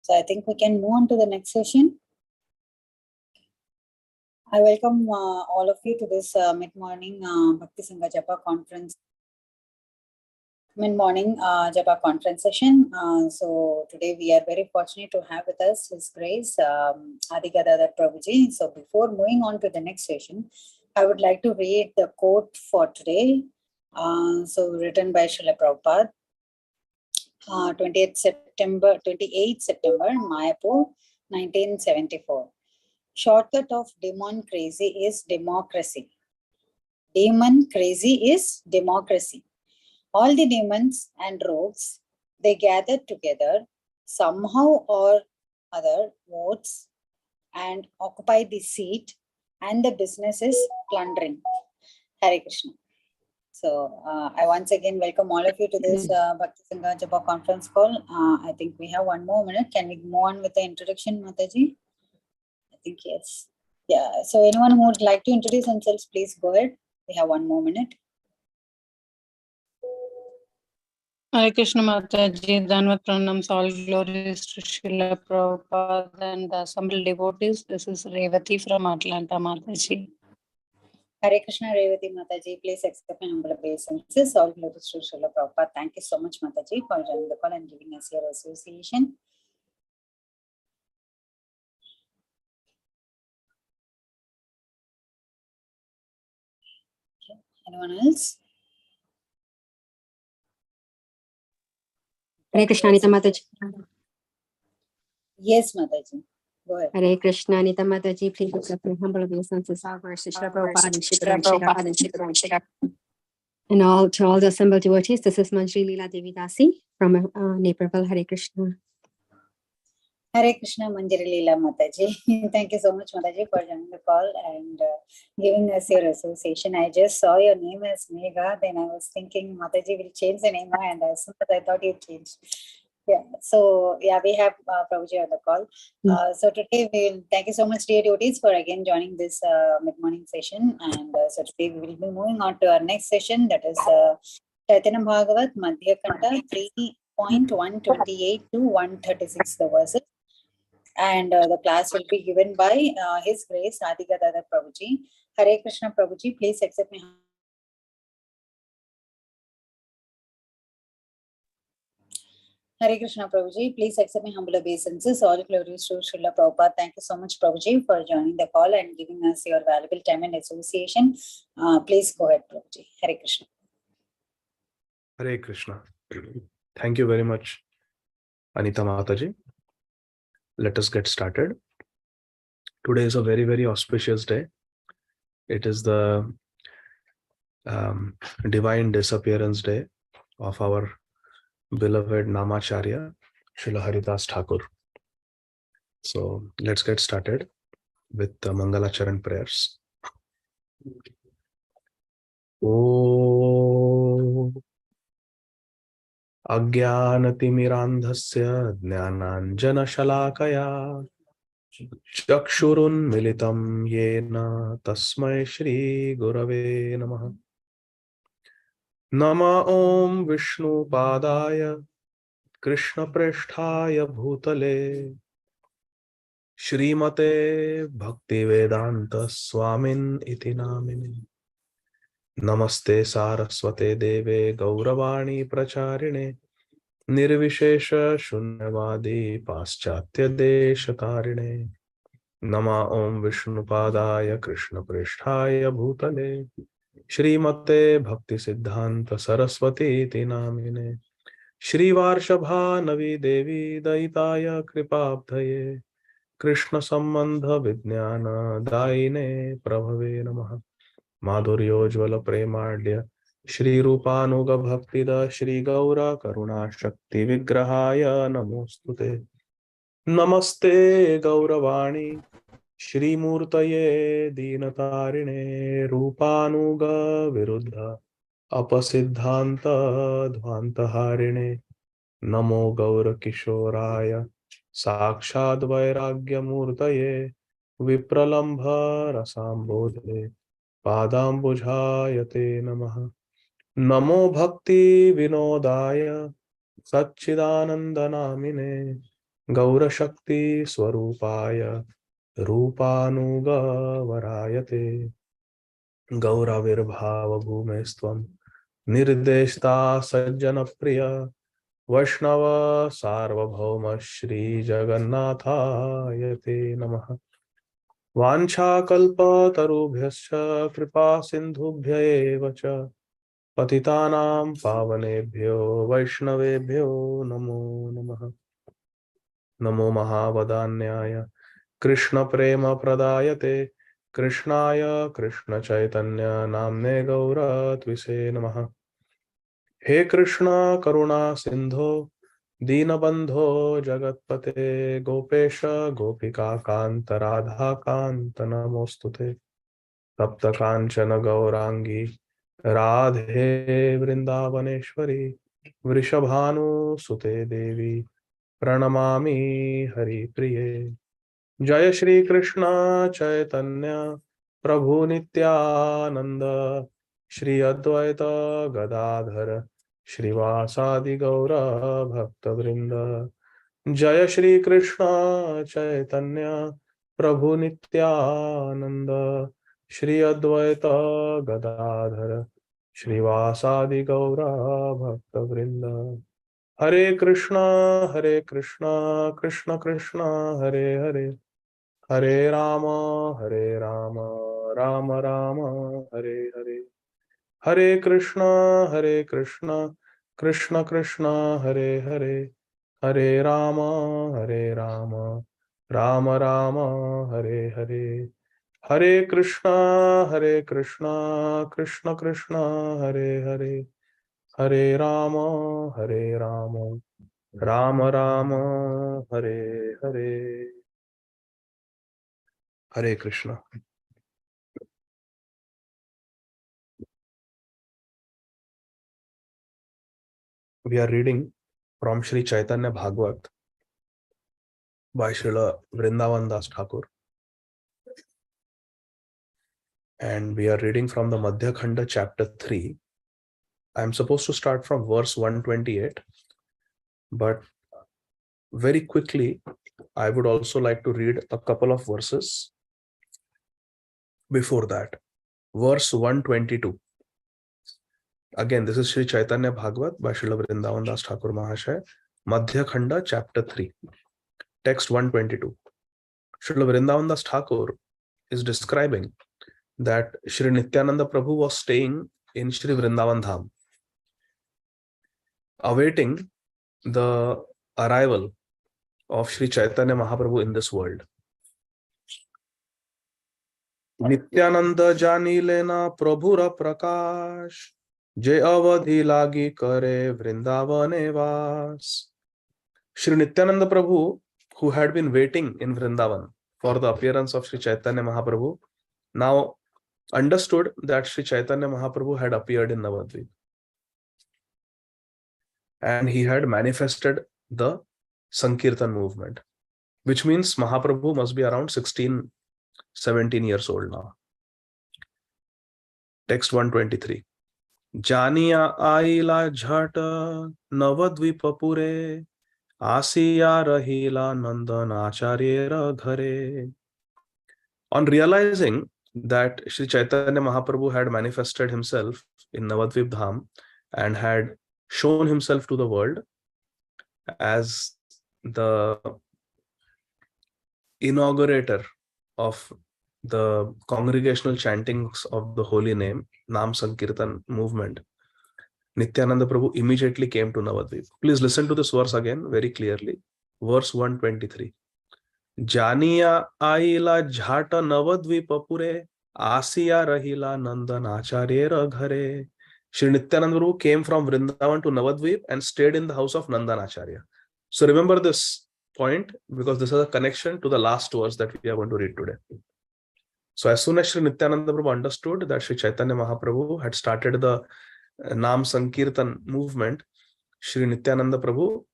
So I think we can move on to the next session. I welcome all of you to this mid-morning Bhakti Sangha Japa conference. Mid-morning Japa conference session. So today we are very fortunate to have with us His Grace Adi Gadadhar Prabhuji. So before moving on to the next session, I would like to read the quote for today. So written by Srila Prabhupada. 28th September, Mayapur, 1974. Shortcut of demon crazy is democracy. Demon crazy is democracy. All the demons and rogues, they gather together somehow or other votes and occupy the seat, and the business is plundering. Hare Krishna. So I once again welcome all of you to this Bhakti Sangha Japa conference call. I think we have one more minute. Can we move on with the introduction, Mataji? I think yes. Yeah. So anyone who would like to introduce themselves, please go ahead. We have one more minute. Hare Krishna Mataji, Dhanvat Pranams, all glories to Srila Prabhupada and the assembled devotees. This is Revati from Atlanta, Mataji. Hare Krishna, Revati Mataji, please accept my humble obeisances. All glories to Srila Prabhupada. Thank you so much, Mataji, for joining the call and giving us your association. Okay. Anyone else? Hare Krishna, Anita Mataji. Yes, Mataji. Go ahead. Hare Krishna, Anita Mataji. Please accept my humble obeisances. Our verses, Srila Prabhupada and Srila and all to all the assembled devotees. This is Manjri Leela Devi Dasi from Naperville. Hare Krishna. Hare Krishna, Manjari Leela Mataji. Thank you so much, Mataji, for joining the call and giving us your association. I just saw your name as Megha, then I was thinking Mataji will change the name, and as soon as I thought you changed. Yeah, so yeah, we have Prabhuji on the call. So today we'll thank you so much, dear devotees, for again joining this mid-morning session. And so today we will be moving on to our next session, that is Caitanya Bhagavata, Madhya Khanda, 3.128 to 136 the verses. And the class will be given by His Grace Adi Gadadhar Prabhuji. Hare Krishna Prabhuji, please accept me. Hare Krishna Prabhuji, please accept my humble obeisances. All glories to Srila Prabhupada. Thank you so much, Prabhuji, for joining the call and giving us your valuable time and association. Please go ahead, Prabhuji. Hare Krishna. Hare Krishna. Thank you very much, Anita Mataji. Let us get started. Today is a very, very auspicious day. It is the divine disappearance day of our beloved Namacharya, Srila Haridas Thakur. So let's get started with the Mangalacharan prayers. Om Ajnanatirandhasya Jnananjana Shalakaya Chakshurun Militam Yena Tasmai Shri Gurave Namaha. Nama Om Vishnu Padaya Krishna Preshthaya Bhutale Shrimate Bhakti Vedanta Swamin Iti Namine. Namaste Saraswate Deve Gauravani Pracharine Nirvishesha Shunyavadi Paschatya Deshatarine. Nama Om Vishnu Padaya Krishna Preshthaya Bhutale Shrimate Bhakti Siddhanta Saraswati Iti Namine. Shri Varshabha Navi Devi Daitaya Kripabdhaye Krishna Sambandha Vijnana Daine Prabhave Namaha. Madhuryojvala Premadya Shri Rupanuga Bhaktida Shri Gaura Karuna Shakti Vigrahaya Namostute. Namaste Gauravani Shri Murtaye Dinatarine Rupanuga Viruddha Apasiddhanta Dhvantaharine. Namo Gaura Kishoraya Sakshad Vairagya Murtaye Vipralambha Rasambodhe Padambujhayate Namaha. Namo Bhakti Vinodaya Satchidananda Namine Gaurashakti Swarupaya Rupanugavarayate Gauravirbhava Bhumestvam Nirdeshta Sajjana Priya Vaishnava Sarvabhauma Shri Jagannathayate Namaha Vancha Kalpa Tarubhyascha Kripa Sindhubhya eva cha Patitanam Pavanebhyo Vaishnavebhyo Namo Namaha Namo Mahavadanyaya Krishna Prema Pradayate Krishnaya Krishna Chaitanya Namne Gaura Tvise Namaha He Krishna Karuna Sindho Dinabandho Jagatpate Gopesha Gopika Kanta Radha Kanta Namostute Tapta Kanchana Gaurangi Radhe Vrindavaneshwari Vrishabhanu Sute Devi Pranamami Hari Priye Jaya Shri Krishna Chaitanya Prabhu Nityananda Shri Advaita Gadadhar Shrivasadi Gaura Bhakta Vrinda Jaya Shri Krishna Chaitanya Prabhu Nityananda Shri Advaita Gadadhar Shrivasadi Gaura Bhakta Vrinda Hare Krishna Krishna Krishna Hare Hare Hare Rama Rama Rama Hare Hare Hare Krishna Krishna Krishna Hare Hare Hare Rama Rama Rama Hare Hare Hare Krishna Krishna Krishna Hare Hare Hare Rama Rama Rama Hare Hare Hare Krishna. We are reading from Sri Caitanya Bhagavat by Srila Vrindavan Das Thakur. And we are reading from the Madhya Khanda chapter 3. I am supposed to start from verse 128, but very quickly, I would also like to read a couple of verses before that. Verse 122. Again, this is Sri Caitanya Bhagavat by Srila Vrindavan Das Thakur Mahashaya, Madhya Khanda chapter 3, text 122. Srila Vrindavan Das Thakur is describing that Sri Nityananda Prabhu was staying in Sri Vrindavan Dham, awaiting the arrival of Sri Chaitanya Mahaprabhu in this world. Nityananda jani lena Prabhura Prakash Je avadhi lagi kare Vrindavane vas. Sri Nityananda Prabhu, who had been waiting in Vrindavan for the appearance of Sri Chaitanya Mahaprabhu, now understood that Sri Chaitanya Mahaprabhu had appeared in Navadvip. And he had manifested the Sankirtan movement, which means Mahaprabhu must be around 16, 17 years old now. Text 123. Janiya aila jhata Navadvipapure Asiya rahila Nandan Acharyera ghare. On realizing that Sri Chaitanya Mahaprabhu had manifested himself in Navadvip Dham and had shown himself to the world as the inaugurator of the congregational chantings of the holy name, Nam Sankirtan movement, Nityananda Prabhu immediately came to Navadvip. Please listen to this verse again very clearly. Verse 123. Janiya aila jhata Navadvipapure Asiya rahila Nandan Acharyera ghare. Sri Nityananda Prabhu came from Vrindavan to Navadvip and stayed in the house of Nandan Acharya. So remember this point, because this is a connection to the last verse that we are going to read today. So as soon as Sri Nityananda Prabhu understood that Sri Chaitanya Mahaprabhu had started the Nam Sankirtan movement, Sri Nityananda Prabhu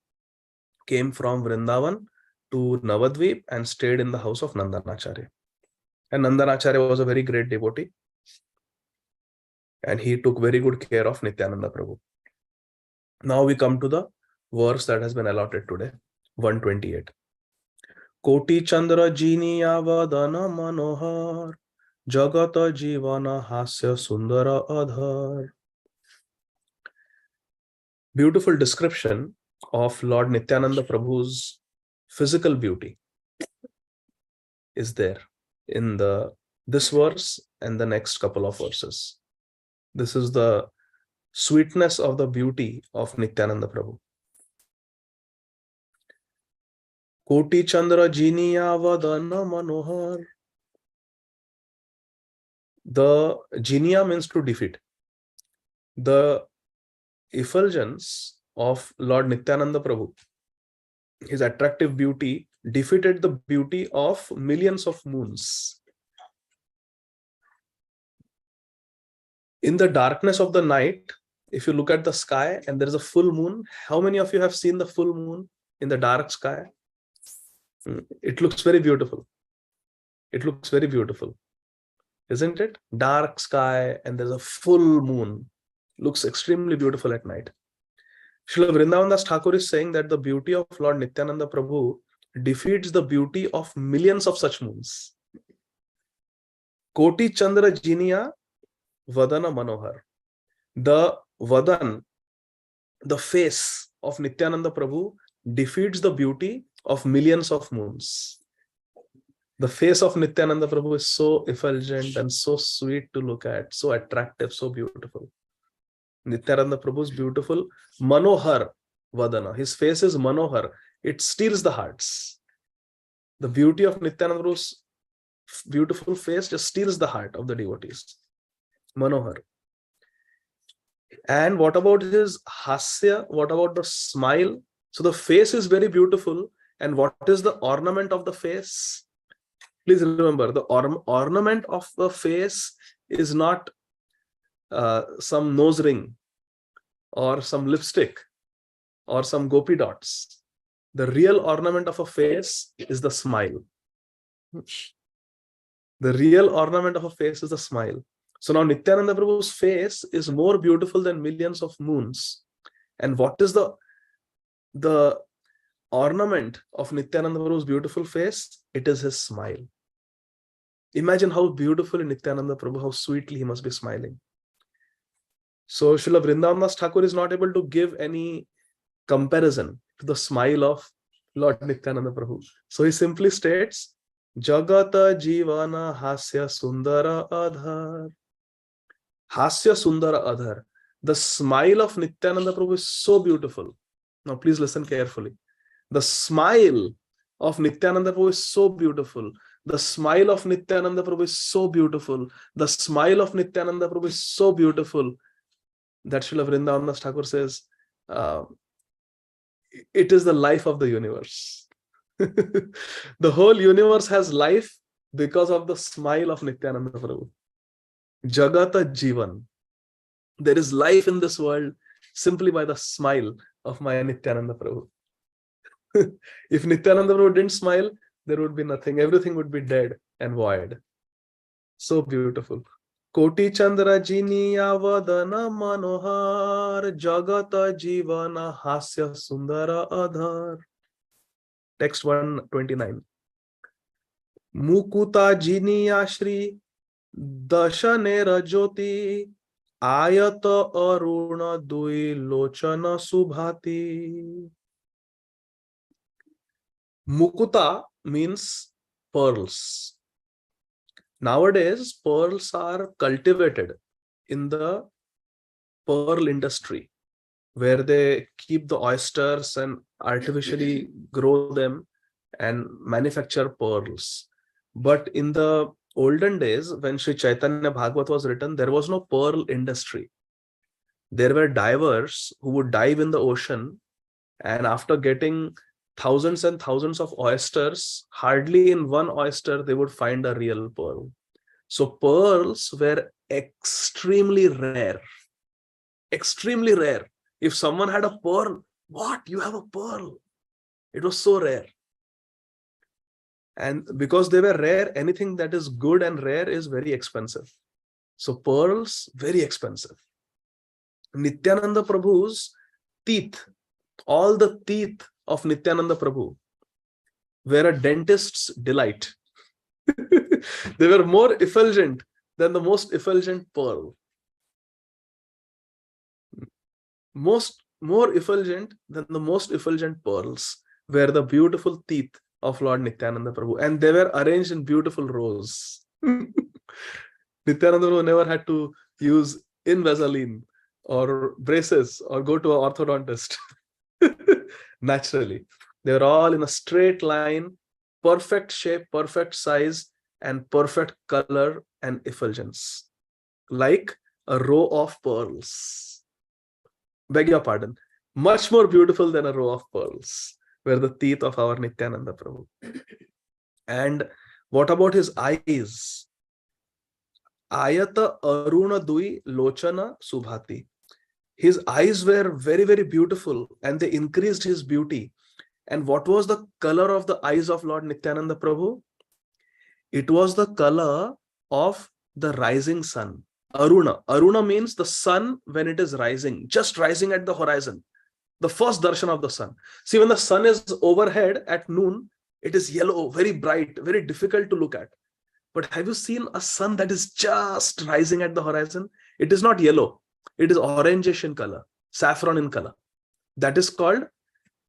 came from Vrindavan to Navadvip and stayed in the house of Nandan Acharya. And Nandan Acharya was a very great devotee, and he took very good care of Nityananda Prabhu. Now we come to the verse that has been allotted today, 128. Koti Chandra Jiniya Vadana Manohar Jagata Jivana Hasya Sundara Adhar. Beautiful description of Lord Nityananda Prabhu's physical beauty is there in this verse and the next couple of verses. This is the sweetness of the beauty of Nityananda Prabhu. Koti Chandra Jiniya Vadana Manohar. The Jiniya means to defeat. The effulgence of Lord Nityananda Prabhu, his attractive beauty, defeated the beauty of millions of moons. In the darkness of the night, if you look at the sky and there is a full moon, how many of you have seen the full moon in the dark sky? It looks very beautiful. It looks very beautiful, isn't it? Dark sky and there's a full moon. Looks extremely beautiful at night. Srila Vrindavan Das Thakur is saying that the beauty of Lord Nityananda Prabhu defeats the beauty of millions of such moons. Koti Chandra Jiniya Vadana Manohar. The Vadan, the face of Nityananda Prabhu, defeats the beauty of millions of moons. The face of Nityananda Prabhu is so effulgent and so sweet to look at, so attractive, so beautiful. Nityananda Prabhu is beautiful. Manohar Vadana. His face is Manohar. It steals the hearts. The beauty of Nityananda Prabhu's beautiful face just steals the heart of the devotees. Manohar. And what about his hasya? What about the smile? So the face is very beautiful. And what is the ornament of the face? Please remember, the ornament of the face is not some nose ring or some lipstick or some gopi dots. The real ornament of a face is the smile. The real ornament of a face is the smile. So now Nityananda Prabhu's face is more beautiful than millions of moons. And what is the ornament of Nityananda Prabhu's beautiful face? It is his smile. Imagine how beautifully Nityananda Prabhu, how sweetly he must be smiling. So Srila Vrindavan Das Thakur is not able to give any comparison to the smile of Lord Nityananda Prabhu. So he simply states, Jagata Jivana Hasya Sundara Adhar. Hasya Sundara Adhar. The smile of Nityananda Prabhu is so beautiful. Now please listen carefully. The smile of Nityananda Prabhu is so beautiful. The smile of Nityananda Prabhu is so beautiful. The smile of Nityananda Prabhu is so beautiful that Srila Vrindavan Das Thakur says, it is the life of the universe. The whole universe has life because of the smile of Nityananda Prabhu. Jagata Jivan. There is life in this world simply by the smile of my Nityananda Prabhu. If Nityananda Prabhu didn't smile, there would be nothing. Everything would be dead and void. So beautiful. Koti Chandra Jiniya Vadana Manohar Jagata Jivana Hasya Sundara Adhar. Text 129. Mukuta Jiniya Shri Dashanera Jyoti Ayata Aruna Dui Lochana Subhati. Mukuta means pearls. Nowadays, pearls are cultivated in the pearl industry, where they keep the oysters and artificially grow them and manufacture pearls. But in the olden days, when Sri Caitanya Bhagavata was written, there was no pearl industry. There were divers who would dive in the ocean, and after getting thousands and thousands of oysters, hardly in one oyster they would find a real pearl. So pearls were extremely rare. Extremely rare. If someone had a pearl, what? You have a pearl? It was so rare. And because they were rare, anything that is good and rare is very expensive. So pearls, very expensive. Nityananda Prabhu's teeth, all the teeth of Nityananda Prabhu were a dentist's delight. They were more effulgent than the most effulgent pearl. More effulgent than the most effulgent pearls were the beautiful teeth of Lord Nityananda Prabhu, and they were arranged in beautiful rows. Nityananda Prabhu never had to use Invisalign or braces or go to an orthodontist. Naturally, they were all in a straight line, perfect shape, perfect size, and perfect color and effulgence, like a row of pearls. Beg your pardon, much more beautiful than a row of pearls were the teeth of our Nityananda Prabhu. And what about his eyes? Ayata Aruna Dui Lochana Subhati. His eyes were very, very beautiful, and they increased his beauty. And what was the color of the eyes of Lord Nityananda Prabhu? It was the color of the rising sun. Aruna. Aruna means the sun when it is rising, just rising at the horizon. The first darshan of the sun. See, when the sun is overhead at noon, it is yellow, very bright, very difficult to look at. But have you seen a sun that is just rising at the horizon? It is not yellow. It is orangish in color, saffron in color. That is called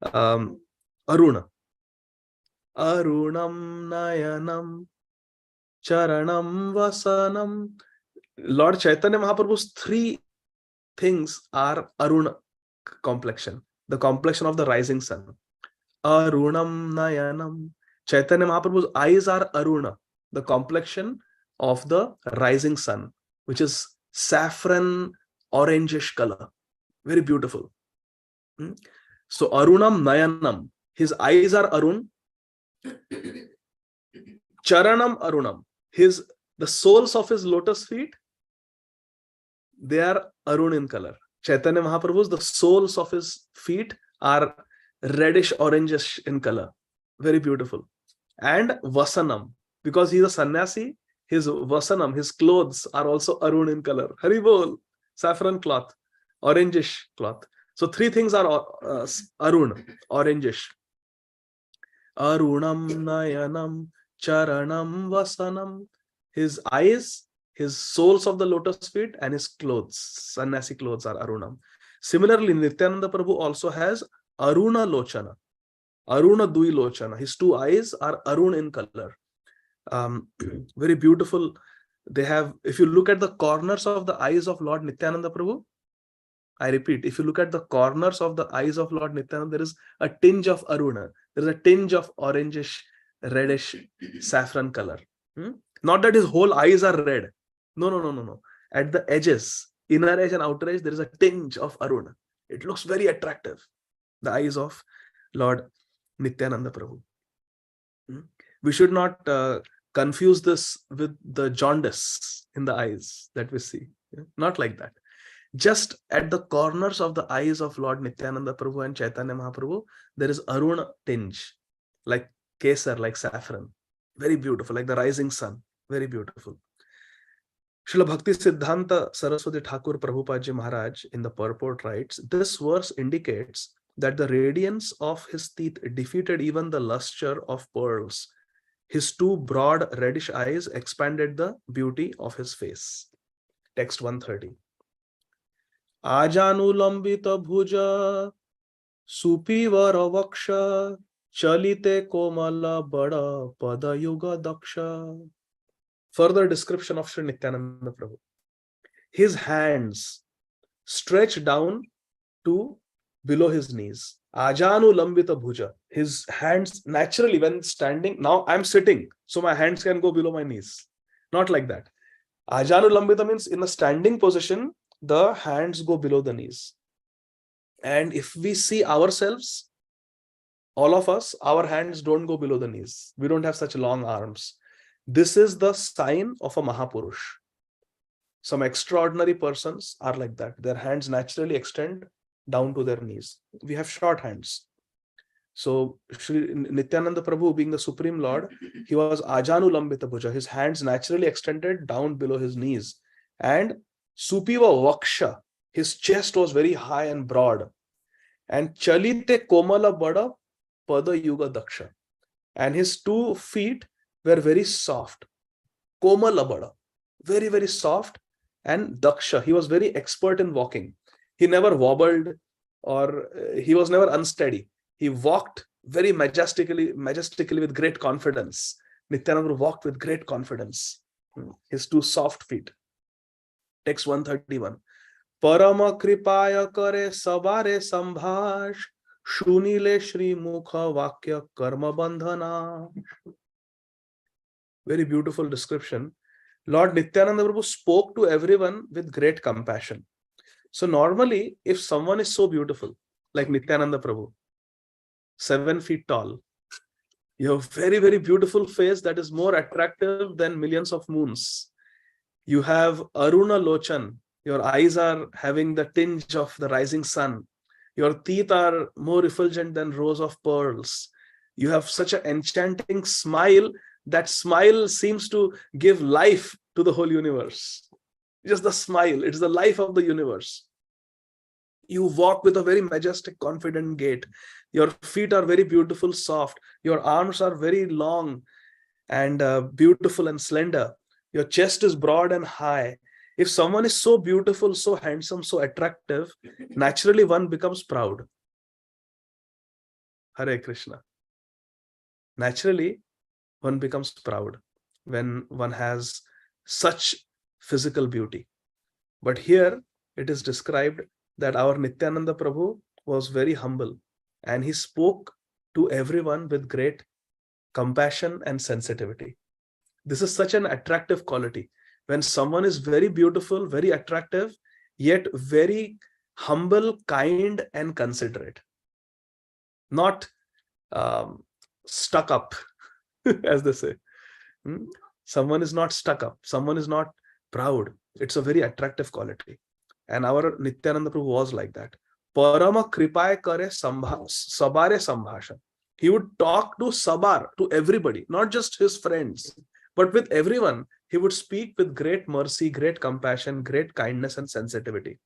Aruna. Arunam Nayanam Charanam Vasanam. Lord Chaitanya Mahaprabhu's three things are Aruna complexion, the complexion of the rising sun. Arunam Nayanam. Chaitanya Mahaprabhu's eyes are Aruna, the complexion of the rising sun, which is saffron orangish color. Very beautiful. So Arunam Nayanam. His eyes are Arun. Charanam Arunam. The soles of his lotus feet, they are Arun in color. Chaitanya Mahaprabhu's, the soles of his feet are reddish orangish in color. Very beautiful. And Vasanam, because he is a sannyasi, his Vasanam, his clothes are also Arun in color. Haribol, saffron cloth, orangish cloth. So three things are Arun, orangish. Arunam Nayanam Charanam Vasanam. His eyes, his soles of the lotus feet, and his clothes, sannyasi clothes, are Arunam. Similarly, Nityananda Prabhu also has Aruna Lochana, Aruna Dui Lochana. His two eyes are Arun in color. Very beautiful. They have, if you look at the corners of the eyes of Lord Nityananda Prabhu, I repeat, if you look at the corners of the eyes of Lord Nityananda, there is a tinge of Aruna. There is a tinge of orangish, reddish, saffron color. Not that his whole eyes are red. No. At the edges, inner edge and outer edge, there is a tinge of Aruna. It looks very attractive. The eyes of Lord Nityananda Prabhu. We should not confuse this with the jaundice in the eyes that we see. Not like that. Just at the corners of the eyes of Lord Nityananda Prabhu and Chaitanya Mahaprabhu, there is Aruna tinge, like kesar, like saffron. Very beautiful, like the rising sun. Very beautiful. Srila Bhakti Siddhanta Saraswati Thakur Prabhupada Ji Maharaj in the purport writes, this verse indicates that the radiance of his teeth defeated even the luster of pearls. His two broad reddish eyes expanded the beauty of his face. Text 130. Ajanulambita bhuja supivara vaksha chalite komala bada pada yuga daksha. Further description of Sri Nityananda Prabhu. His hands stretch down to below his knees. Ajanu lambita bhuja. His hands naturally, when standing, now I'm sitting, so my hands can go below my knees. Not like that. Ajanu lambita means in a standing position, the hands go below the knees. And if we see ourselves, all of us, our hands don't go below the knees. We don't have such long arms. This is the sign of a Mahapurush. Some extraordinary persons are like that. Their hands naturally extend down to their knees. We have short hands. So Sri Nityananda Prabhu, being the Supreme Lord, he was Ajanu Lambita Bhuja. His hands naturally extended down below his knees. And Supiva Vaksha, his chest was very high and broad. And Chalite Komala Bada Pada Yuga Daksha. and his 2 feet were very soft. Komalabada, very, very soft, and daksha. He was very expert in walking. He never wobbled, or he was never unsteady. He walked very majestically with great confidence. Nityananda walked with great confidence. His 2 soft feet. Text 131. Parama kripaya kare sabare sambhash shunile shri mukha vakya karma bandhana. Very beautiful description. Lord Nityananda Prabhu spoke to everyone with great compassion. So normally, if someone is so beautiful, like Nityananda Prabhu, 7 feet tall, you have very, very beautiful face that is more attractive than millions of moons. You have Aruna Lochan, your eyes are having the tinge of the rising sun. Your teeth are more effulgent than rows of pearls. You have such an enchanting smile. That smile seems to give life to the whole universe. Just the smile, it's the life of the universe. You walk with a very majestic, confident gait. Your feet are very beautiful, soft. Your arms are very long and beautiful and slender. Your chest is broad and high. If someone is so beautiful, so handsome, so attractive, naturally one becomes proud. Hare Krishna. Naturally, one becomes proud when one has such physical beauty. But here it is described that our Nityananda Prabhu was very humble and he spoke to everyone with great compassion and sensitivity. This is such an attractive quality. When someone is very beautiful, very attractive, yet very humble, kind, and considerate. Not stuck up, as they say. Someone is not stuck up. Someone is not proud. It's a very attractive quality. And our Nityananda Prabhu was like that. Parama kripaya kare sabare sambhashan. He would talk to sabar, to everybody, not just his friends, but with everyone. He would speak with great mercy, great compassion, great kindness and sensitivity.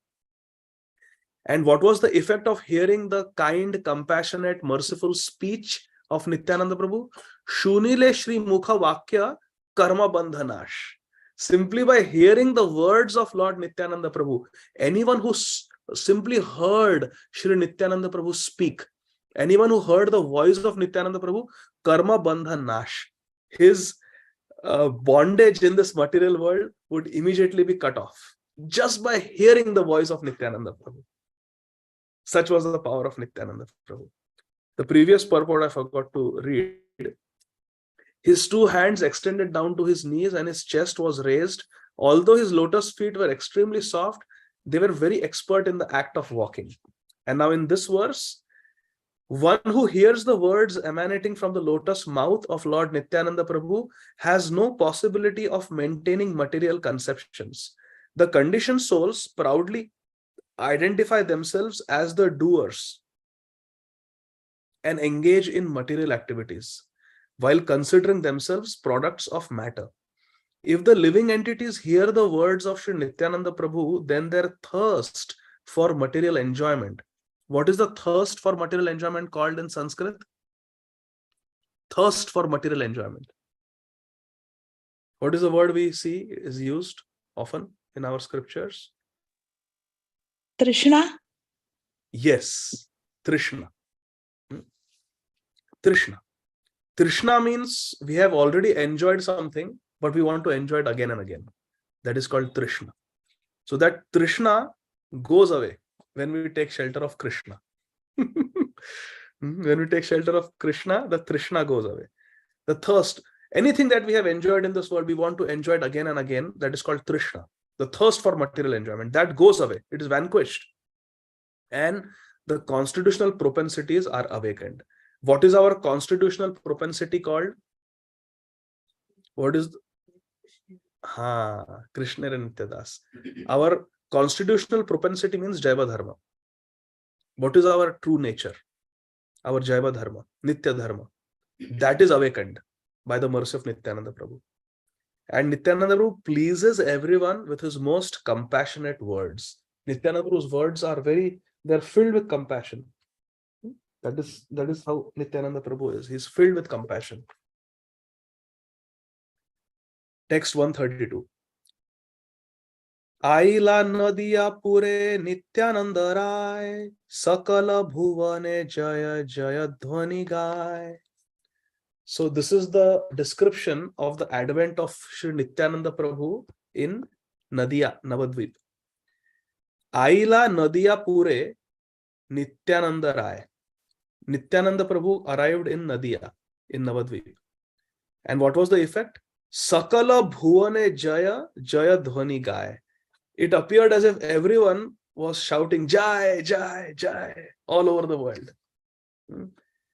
And what was the effect of hearing the kind, compassionate, merciful speech of Nityananda Prabhu? Shunile Shri Mukha Vakya Karma Bandhanash. Simply by hearing the words of Lord Nityananda Prabhu, anyone who simply heard Shri Nityananda Prabhu speak, anyone who heard the voice of Nityananda Prabhu, Karma Bandhanash, his bondage in this material world would immediately be cut off just by hearing the voice of Nityananda Prabhu. Such was the power of Nityananda Prabhu. The previous purport I forgot to read. His 2 hands extended down to his knees and his chest was raised. Although his lotus feet were extremely soft, they were very expert in the act of walking. And now in this verse, one who hears the words emanating from the lotus mouth of Lord Nityananda Prabhu has no possibility of maintaining material conceptions. The conditioned souls proudly identify themselves as the doers and engage in material activities while considering themselves products of matter. If the living entities hear the words of Sri Nityananda Prabhu, then their thirst for material enjoyment. What is the thirst for material enjoyment called in Sanskrit? Thirst for material enjoyment. What is the word we see is used often in our scriptures? Trishna? Yes, Trishna. Trishna. Trishna means we have already enjoyed something, but we want to enjoy it again and again. That is called Trishna. So that Trishna goes away when we take shelter of Krishna. When we take shelter of Krishna, the Trishna goes away. The thirst, anything that we have enjoyed in this world, we want to enjoy it again and again. That is called Trishna. The thirst for material enjoyment, that goes away. It is vanquished. And the constitutional propensities are awakened. What is our constitutional propensity called? What is Krishna Nityadas. Our constitutional propensity means Jaiva Dharma. What is our true nature? Our Jaiva Dharma, Nitya Dharma. That is awakened by the mercy of Nityananda Prabhu. And Nityananda Prabhu pleases everyone with his most compassionate words. Nityananda Prabhu's words are they're filled with compassion. That is how Nityananda Prabhu is. He's filled with compassion. Text 132. Aila nadiya pure Nityananda Rai, Sakala bhuvane jaya jaya dhvani gai. So this is the description of the advent of Sri Nityananda Prabhu in Nadia, Navadvip. Aila nadiya pure Nityananda Rai. Nityananda Prabhu arrived in Nadia, in Navadvip. And what was the effect? Sakala bhuvane jaya jaya dhvani gai. It appeared as if everyone was shouting Jai, Jai, Jai all over the world.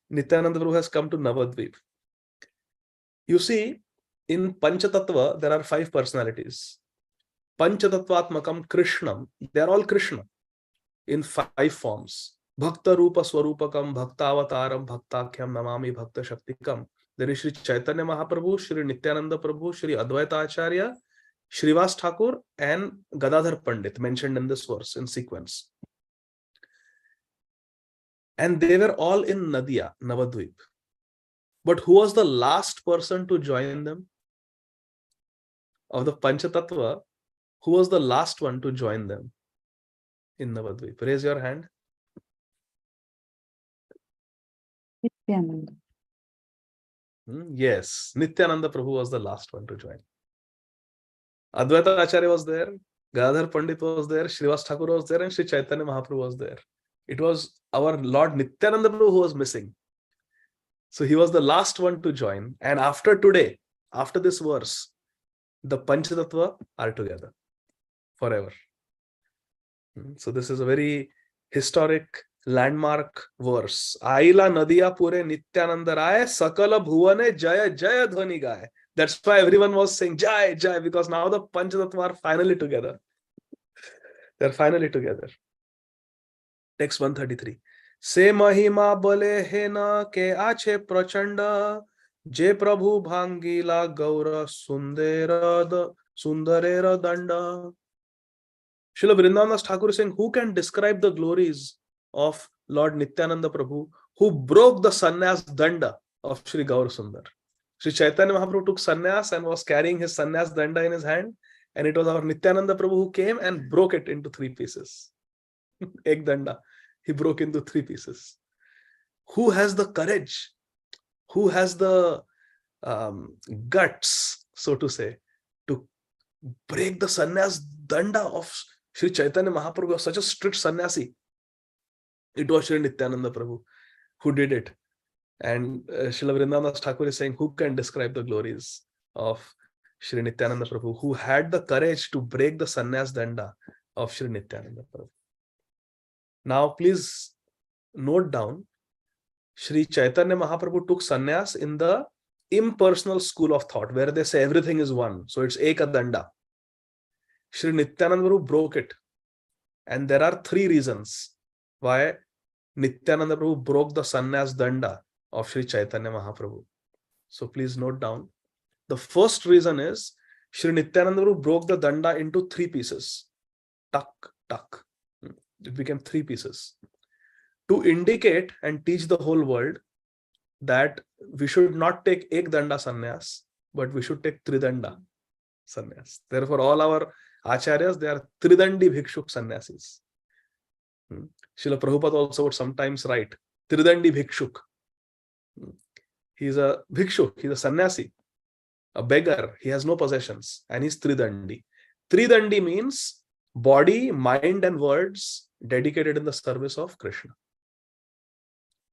Nityananda Prabhu has come to Navadvip. You see, in Panchatattva, there are 5 personalities. Panchatattvatmakam Krishnam, they are all Krishna in 5 forms. Bhakta Rupa Swarupakam, Bhakta Avataram, Bhaktakyam Namami Bhakta Shaktikam. There is Sri Chaitanya Mahaprabhu, Sri Nityananda Prabhu, Sri Advaita Acharya, Srivas Thakur, and Gadadhar Pandit mentioned in this verse in sequence. And they were all in Nadia, Navadvip. But who was the last person to join them? Of the Panchatattva, who was the last one to join them in Navadvip? Raise your hand. Nityananda. Yes, Nityananda Prabhu was the last one to join. Advaita Acharya was there, Gadadhar Pandit was there, Srivas Thakur was there, and Sri Chaitanya Mahaprabhu was there. It was our Lord Nityananda Prabhu who was missing. So he was the last one to join. And after today, after this verse, the Panchatattva are together forever. So this is a very historic landmark verse. Aila nadiya pure Nityananda Rai, Sakala bhuvane jaya jaya dhvani gai. That's why everyone was saying Jai, Jai, because now the Panchatattva are finally together. They're finally together. Text 133. Se mahima bale hena ke ache prachanda, je prabhu bhangila gaura sundarera danda. Srila Vrindavan Thakur is saying, who can describe the glories of Lord Nityananda Prabhu, who broke the sannyas danda of Sri Gaur Sundar? Sri Chaitanya Mahaprabhu took sannyas and was carrying his sannyas danda in his hand, and it was our Nityananda Prabhu who came and broke it into 3 pieces. Ek danda, he broke into 3 pieces. Who has the courage? Who has the guts, so to say, to break the sannyas danda of Sri Chaitanya Mahaprabhu, was such a strict sannyasi? It was Sri Nityananda Prabhu who did it. And Srila Vrindavan Thakur is saying, who can describe the glories of Sri Nityananda Prabhu, who had the courage to break the sannyas danda of Sri Nityananda Prabhu. Now, please note down, Sri Chaitanya Mahaprabhu took sannyas in the impersonal school of thought, where they say everything is one. So it's Eka Danda. Sri Nityananda Prabhu broke it. And there are 3 reasons why Nityananda Prabhu broke the sannyas danda of Sri Chaitanya Mahaprabhu. So please note down. The first reason is Sri Nityananda Prabhu broke the danda into 3 pieces. Tuck, tuck. It became 3 pieces. To indicate and teach the whole world that we should not take Ek Danda sannyas, but we should take Tridanda sannyas. Therefore, all our acharyas, they are Tridandi Bhikshuk sannyasis. Srila Prabhupada also would sometimes write Tridandi Bhikshuk. He's a Bhikshuk, he's a sannyasi, a beggar, he has no possessions, and he's Tridandi. Tridandi means body, mind, and words dedicated in the service of Krishna.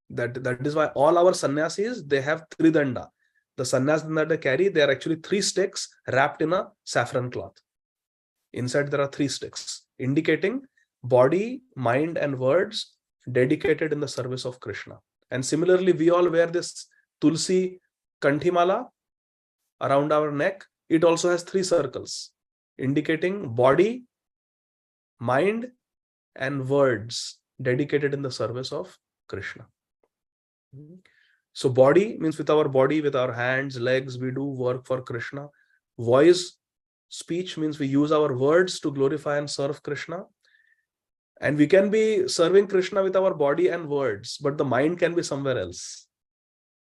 That is why all our sannyasis, they have Tridanda. The sannyas that they carry, they are actually 3 sticks wrapped in a saffron cloth. Inside there are 3 sticks, indicating body, mind, and words dedicated in the service of Krishna. And similarly, we all wear this Tulsi Kanthimala around our neck. It also has 3 circles, indicating body, mind, and words dedicated in the service of Krishna. So body means with our body, with our hands, legs, we do work for Krishna. Voice, speech means we use our words to glorify and serve Krishna. And we can be serving Krishna with our body and words, but the mind can be somewhere else.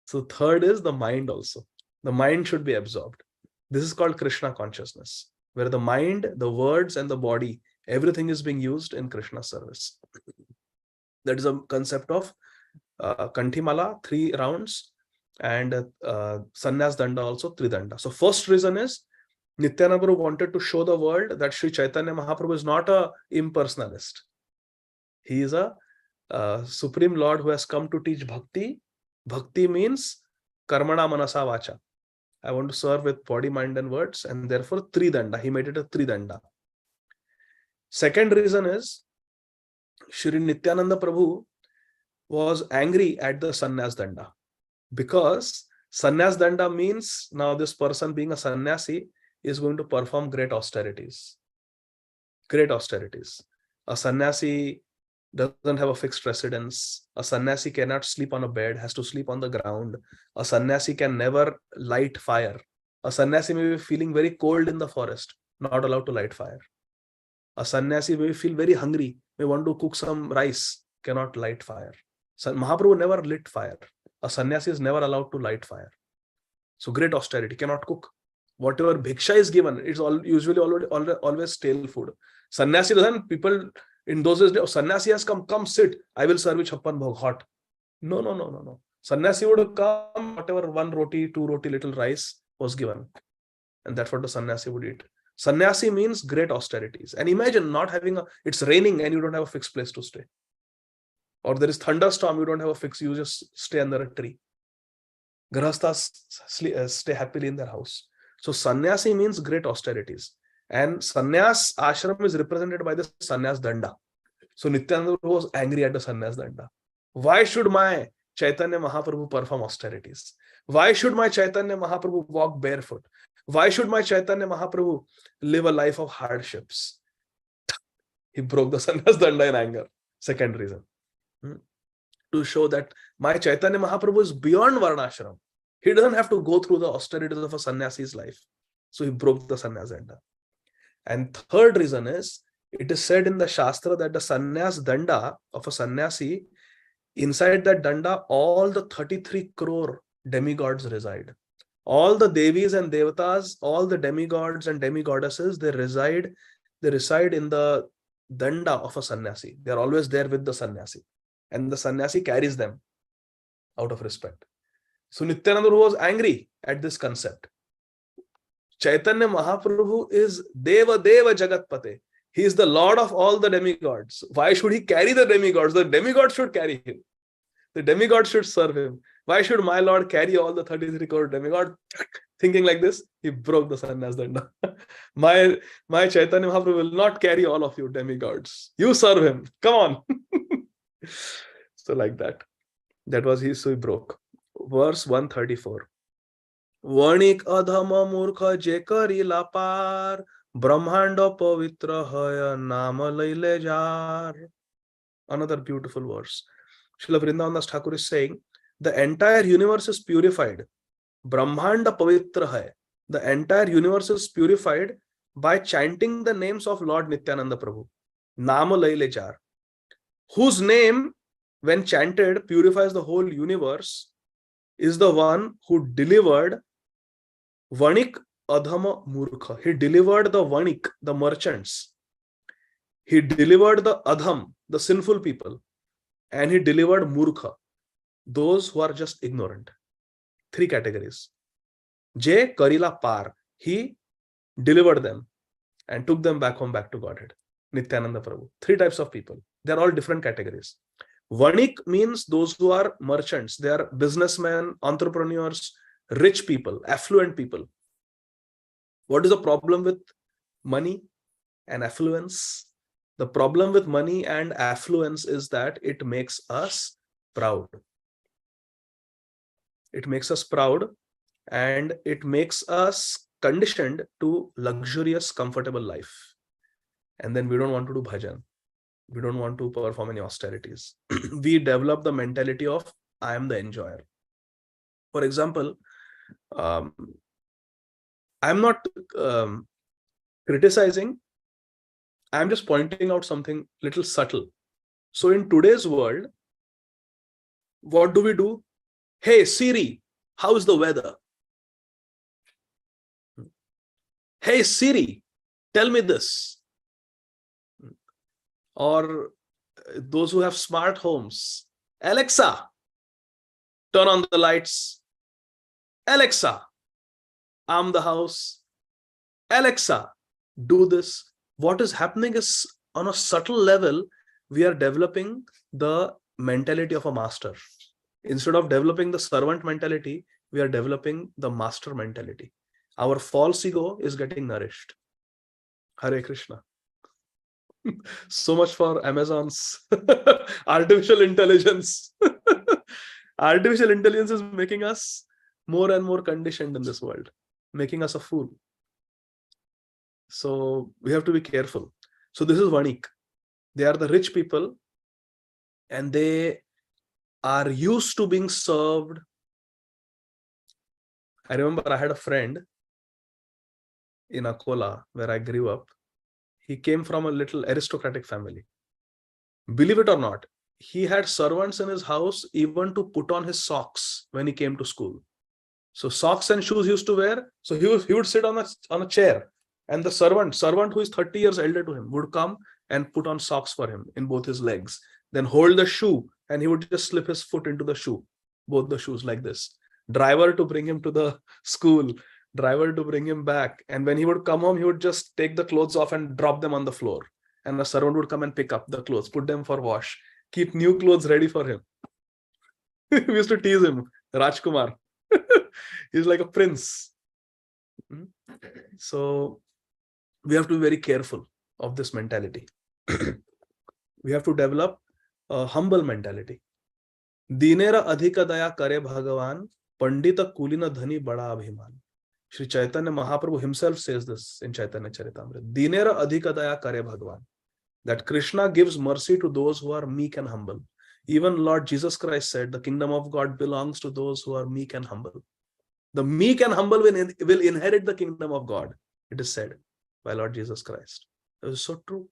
So third is the mind also. The mind should be absorbed. This is called Krishna consciousness, where the mind, the words, and the body, everything is being used in Krishna service. That is a concept of Kanthimala, 3 rounds, and Sannyas Danda also 3 danda. So first reason is Nityananda Prabhu wanted to show the world that Sri Chaitanya Mahaprabhu is not a impersonalist. He is a Supreme Lord who has come to teach bhakti. Bhakti means karmana manasa vacha. I want to serve with body, mind, and words, and therefore 3 danda. He made it a 3 danda. Second reason is Shri Nityananda Prabhu was angry at the sannyas danda, because sannyas danda means now this person being a sannyasi is going to perform great austerities. Great austerities. A sannyasi doesn't have a fixed residence. A sannyasi cannot sleep on a bed, has to sleep on the ground. A sannyasi can never light fire. A sannyasi may be feeling very cold in the forest, not allowed to light fire. A sannyasi may feel very hungry, may want to cook some rice, cannot light fire. So Mahaprabhu never lit fire. A sannyasi is never allowed to light fire. So great austerity, cannot cook. Whatever bhiksha is given, it's usually always stale food. Sannyasi doesn't, people in those days, sannyasi has come sit, I will serve you chappan bhog hot. No. Sannyasi would come, whatever 1 roti, 2 roti, little rice was given. And that's what the sannyasi would eat. Sannyasi means great austerities. And imagine not having it's raining and you don't have a fixed place to stay. Or there is thunderstorm, you don't have a fix, you just stay under a tree. Grahasthas stay happily in their house. So sannyasi means great austerities. And sannyas ashram is represented by the sannyas danda. So Nityananda was angry at the sannyas danda. Why should my Chaitanya Mahaprabhu perform austerities? Why should my Chaitanya Mahaprabhu walk barefoot? Why should my Chaitanya Mahaprabhu live a life of hardships? He broke the sannyas danda in anger. Second reason. To show that my Chaitanya Mahaprabhu is beyond Varnashram. He doesn't have to go through the austerities of a sannyasi's life. So he broke the sannyas danda. And third reason is, it is said in the Shastra that the sannyas danda of a sannyasi, inside that danda, all the 33 crore demigods reside. All the Devis and Devatas, all the demigods and demigoddesses, they reside in the danda of a sannyasi. They are always there with the sannyasi. And the sannyasi carries them out of respect. So Nityananda was angry at this concept. Chaitanya Mahaprabhu is Deva Deva Jagatpate. He is the Lord of all the demigods. Why should he carry the demigods? The demigods should carry him. The demigods should serve him. Why should my Lord carry all the 33 crore demigods? Thinking like this, he broke the sannyas danda. My Chaitanya Mahaprabhu will not carry all of you demigods. You serve him. Come on. So like that. That was so he broke. Verse 134. Vanik adhama murkha je karila par, brahmanda pavitra haya nama laile jar. Another beautiful verse. Srila Vrindavan Thakur is saying, the entire universe is purified. Brahmanda pavitra hai. The entire universe is purified by chanting the names of Lord Nityananda Prabhu. Nama laile jar. Whose name, when chanted, purifies the whole universe, is the one who delivered Vanik Adhama Murkha. He delivered the Vanik, the merchants. He delivered the Adham, the sinful people. And he delivered Murkha, those who are just ignorant. 3 categories. J Karila Par. He delivered them and took them back home, back to Godhead. Nityananda Prabhu. 3 types of people. They are all different categories. Vanik means those who are merchants. They are businessmen, entrepreneurs, rich people, affluent people. What is the problem with money and affluence? The problem with money and affluence is that it makes us proud. It makes us proud and it makes us conditioned to luxurious, comfortable life. And then we don't want to do bhajan. We don't want to perform any austerities. We develop the mentality of, I am the enjoyer. For example, I'm not criticizing I'm just pointing out something little subtle. So in today's world, what do? Hey Siri, how's the weather? Hey Siri, tell me this. Or those who have smart homes, Alexa, turn on the lights. Alexa, arm the house. Alexa, do this. What is happening is, on a subtle level, we are developing the mentality of a master. Instead of developing the servant mentality, we are developing the master mentality. Our false ego is getting nourished. Hare Krishna. So much for Amazon's artificial intelligence. Artificial intelligence is making us more and more conditioned in this world, making us a fool. So we have to be careful. So this is Vanik. They are the rich people, and they are used to being served. I remember I had a friend in Akola, where I grew up. He came from a little aristocratic family. Believe it or not, he had servants in his house even to put on his socks when he came to school. So socks and shoes he used to wear. So he would sit on a chair, and the servant who is 30 years elder to him would come and put on socks for him in both his legs, then hold the shoe, and he would just slip his foot into the shoe, both the shoes like this. Driver to bring him to the school, driver to bring him back. And when he would come home, he would just take the clothes off and drop them on the floor. And the servant would come and pick up the clothes, put them for wash, keep new clothes ready for him. We used to tease him, Rajkumar. He's like a prince. So we have to be very careful of this mentality. We have to develop a humble mentality. Dinera adhika daya kare Bhagavan, Pandita kulina dhani bada abhiman. Sri Chaitanya Mahaprabhu himself says this in Chaitanya Charitamrita. Dinera adhika daya kare Bhagavan. That Krishna gives mercy to those who are meek and humble. Even Lord Jesus Christ said, the kingdom of God belongs to those who are meek and humble. The meek and humble will inherit the kingdom of God. It is said by Lord Jesus Christ. It is so true.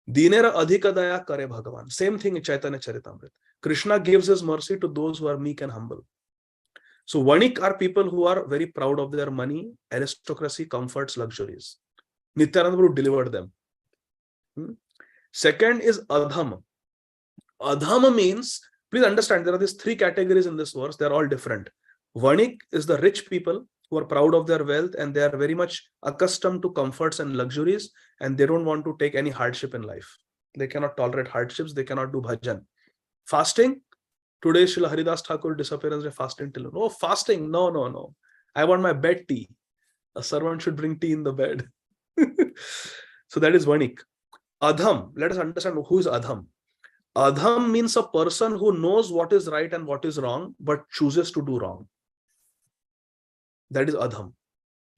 Dinera adhika daya kare Bhagavan. Same thing in Chaitanya Charitamrita. Krishna gives his mercy to those who are meek and humble. So Vanik are people who are very proud of their money, aristocracy, comforts, luxuries. Nityananda Prabhu delivered them. Second is Adham. Adham means, please understand, there are these three categories in this verse. They are all different. Vanik is the rich people who are proud of their wealth, and they are very much accustomed to comforts and luxuries, and they don't want to take any hardship in life. They cannot tolerate hardships. They cannot do bhajan. Fasting. Today, Srila Haridas Thakur disappearance day fasting till. No, fasting. No. I want my bed tea. A servant should bring tea in the bed. So that is Vanik. Adham. Let us understand who is Adham. Adham means a person who knows what is right and what is wrong, but chooses to do wrong. That is Adham.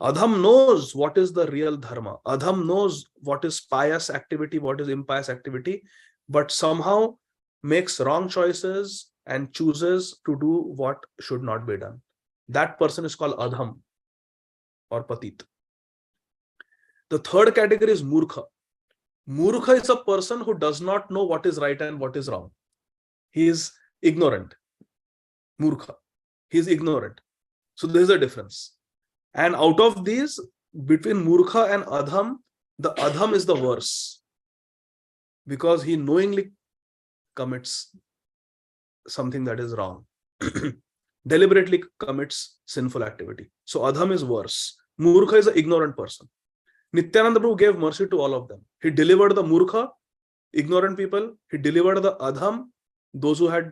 Adham knows what is the real dharma. Adham knows what is pious activity, what is impious activity, but somehow makes wrong choices and chooses to do what should not be done. That person is called Adham or Patit. The third category is Murkha. Murkha is a person who does not know what is right and what is wrong. He is ignorant. Murkha. He is ignorant. So there is a difference. And out of these, between Murkha and Adham, the Adham is the worst, because he knowingly commits something that is wrong. Deliberately commits sinful activity. So Adham is worse. Murkha is an ignorant person. Nityananda Prabhu gave mercy to all of them. He delivered the Murkha, ignorant people. He delivered the Adham, those who had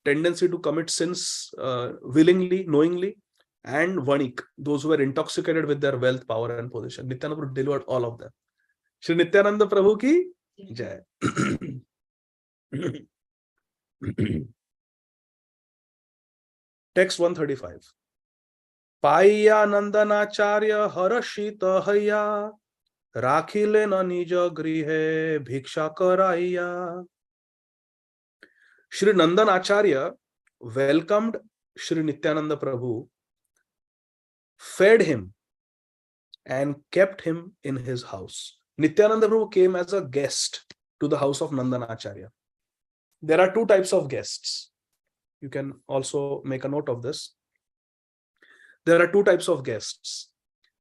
tendency to commit sins willingly, knowingly, and Vanik, those who were intoxicated with their wealth, power, and position. Nityananda Prabhu delivered all of them. Shri Nityananda Prabhu ki jai. Text 135. Paiya Nandanacharya Harashita Haya Rakhile na nija grihe bhiksha karaiya. Shri Nandanacharya welcomed Shri Nityananda Prabhu, fed him, and kept him in his house. Nityananda Prabhu came as a guest to the house of Nandanacharya. There are two types of guests. You can also make a note of this. There are two types of guests.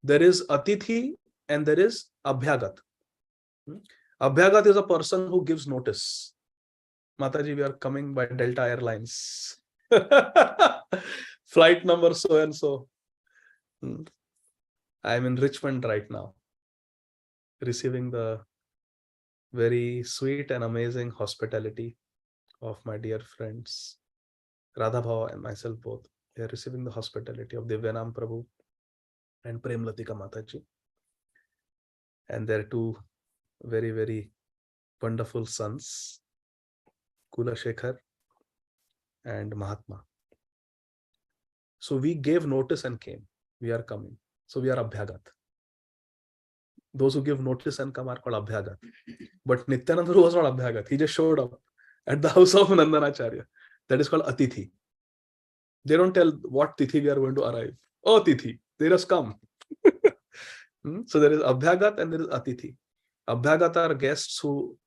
There is Atithi and there is Abhyagat. Abhyagat is a person who gives notice. Mataji, we are coming by Delta Airlines. Flight number so and so. I am in Richmond right now, receiving the very sweet and amazing hospitality of my dear friends, Radha Bhava and myself both. We are receiving the hospitality of Divyanam Prabhu and Prem Latika Mataji. And their two very, very wonderful sons, Kula Shekhar and Mahatma. So we gave notice and came. We are coming. So we are Abhyagat. Those who give notice and come are called Abhyagat. But Nityananda was not Abhyagat. He just showed up at the house of Nandanacharya. That is called Atithi. They don't tell what Tithi we are going to arrive. Oh, Tithi, they just come. So there is Abhyagat and there is Atithi. Abhyagat are guests who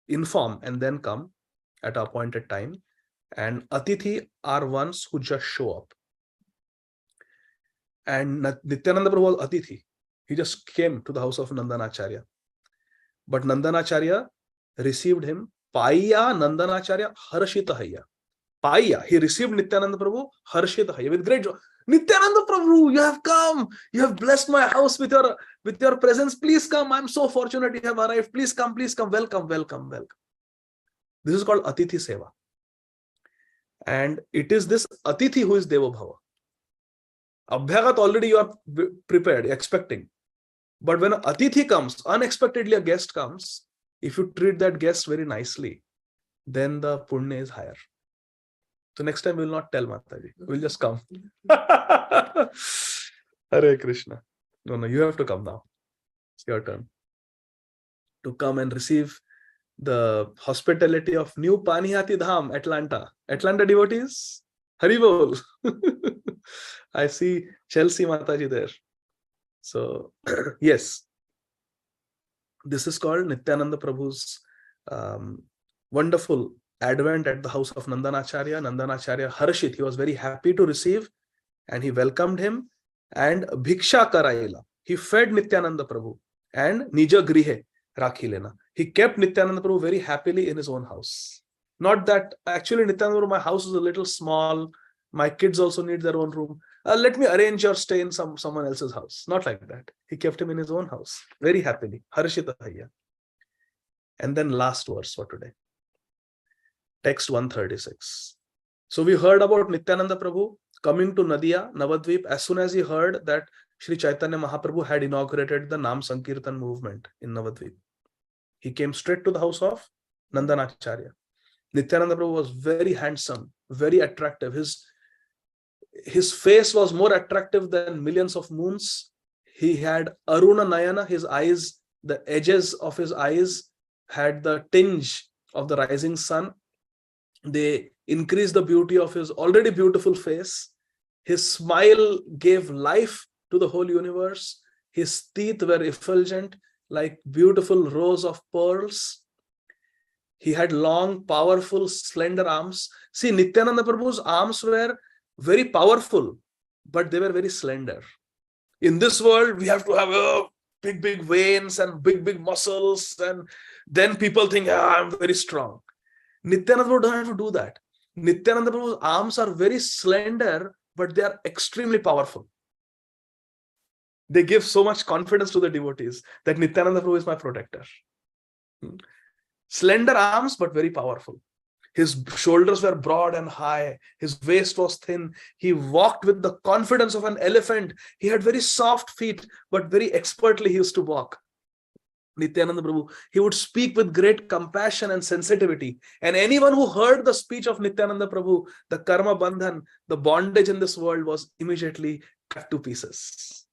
inform and then come at an appointed time. And Atithi are ones who just show up. And Nityananda Prabhu was Atithi. He just came to the house of Nandanacharya. But Nandanacharya received him. Paya Nandanacharya Harshitahaya. Paya. He received Nityananda Prabhu Harshitahaya with great joy. Nityananda Prabhu, you have come. You have blessed my house with your presence. Please come. I'm so fortunate you have arrived. Please come. Please come. Welcome, welcome, welcome. This is called Atithi Seva. And it is this Atithi who is Deva Bhava. Abhyagat already you are prepared, expecting. But when an Atithi comes, unexpectedly a guest comes, if you treat that guest very nicely, then the punya is higher. So next time we will not tell Mataji. We'll just come. Hare Krishna. No, you have to come now. It's your turn. To come and receive the hospitality of New Panihati Dham, Atlanta. Atlanta devotees, Haribol. I see Chelsea Mataji there. So, yes, this is called Nityananda Prabhu's wonderful advent at the house of Nandanacharya. Nandanacharya Harshit, he was very happy to receive and he welcomed him. And Bhiksha Karaila, he fed Nityananda Prabhu and Nija Grihe Rakhilena. He kept Nityananda Prabhu very happily in his own house. Not that, actually Nityananda Prabhu, my house is a little small. My kids also need their own room. Let me arrange your stay in someone else's house. Not like that. He kept him in his own house very happily. Harshita Hayya. And then last verse for today. Text 136. So we heard about Nityananda Prabhu coming to Madhya, Navadvip, as soon as he heard that Sri Caitanya Mahaprabhu had inaugurated the Nam Sankirtan movement in Navadvip. He came straight to the house of Nandanacharya. Nityananda Prabhu was very handsome, very attractive. His face was more attractive than millions of moons. He had Aruna Nayana, his eyes, the edges of his eyes had the tinge of the rising sun. They increased the beauty of his already beautiful face. His smile gave life to the whole universe. His teeth were effulgent like beautiful rows of pearls. He had long, powerful, slender arms. See, Nityananda Prabhu's arms were very powerful, but they were very slender. In this world, we have to have big, big veins and big, big muscles. And then people think, I'm very strong. Nityananda Prabhu doesn't have to do that. Nityananda Prabhu's arms are very slender, but they are extremely powerful. They give so much confidence to the devotees that Nityananda Prabhu is my protector. Slender arms, but very powerful. His shoulders were broad and high. His waist was thin. He walked with the confidence of an elephant. He had very soft feet, but very expertly he used to walk. Nityananda Prabhu, he would speak with great compassion and sensitivity. And anyone who heard the speech of Nityananda Prabhu, the karma bandhan, the bondage in this world was immediately cut to pieces.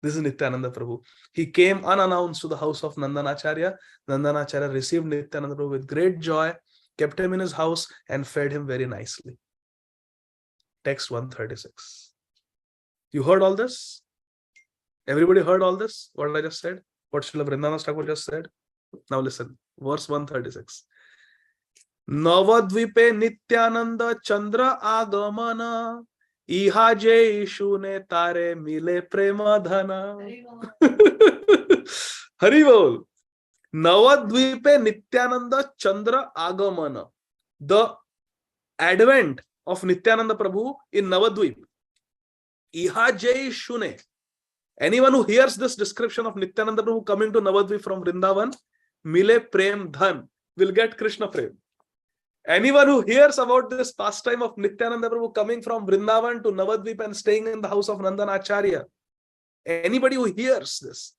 This is Nityananda Prabhu. He came unannounced to the house of Nandanacharya. Nandanacharya received Nityananda Prabhu with great joy, kept him in his house and fed him very nicely. Text 136. You heard all this? Everybody heard all this? What I just said? what Srila Vrindavan Thakur just said? Now listen, verse 136. Navadvipe Nityananda Chandra Agamana Iha je Ishune Tare Mile Prema Dhana. Hari bol. Navadvipe Nityananda Chandra Agamana. The advent of Nityananda Prabhu in Navadvip. Iha je Ishune. Anyone who hears this description of Nityananda Prabhu coming to Navadvip from Vrindavan, Mile Prem Dhan, will get Krishna Prem. Anyone who hears about this pastime of Nityananda Prabhu coming from Vrindavan to Navadvip and staying in the house of Nandan Acharya, anybody who hears this,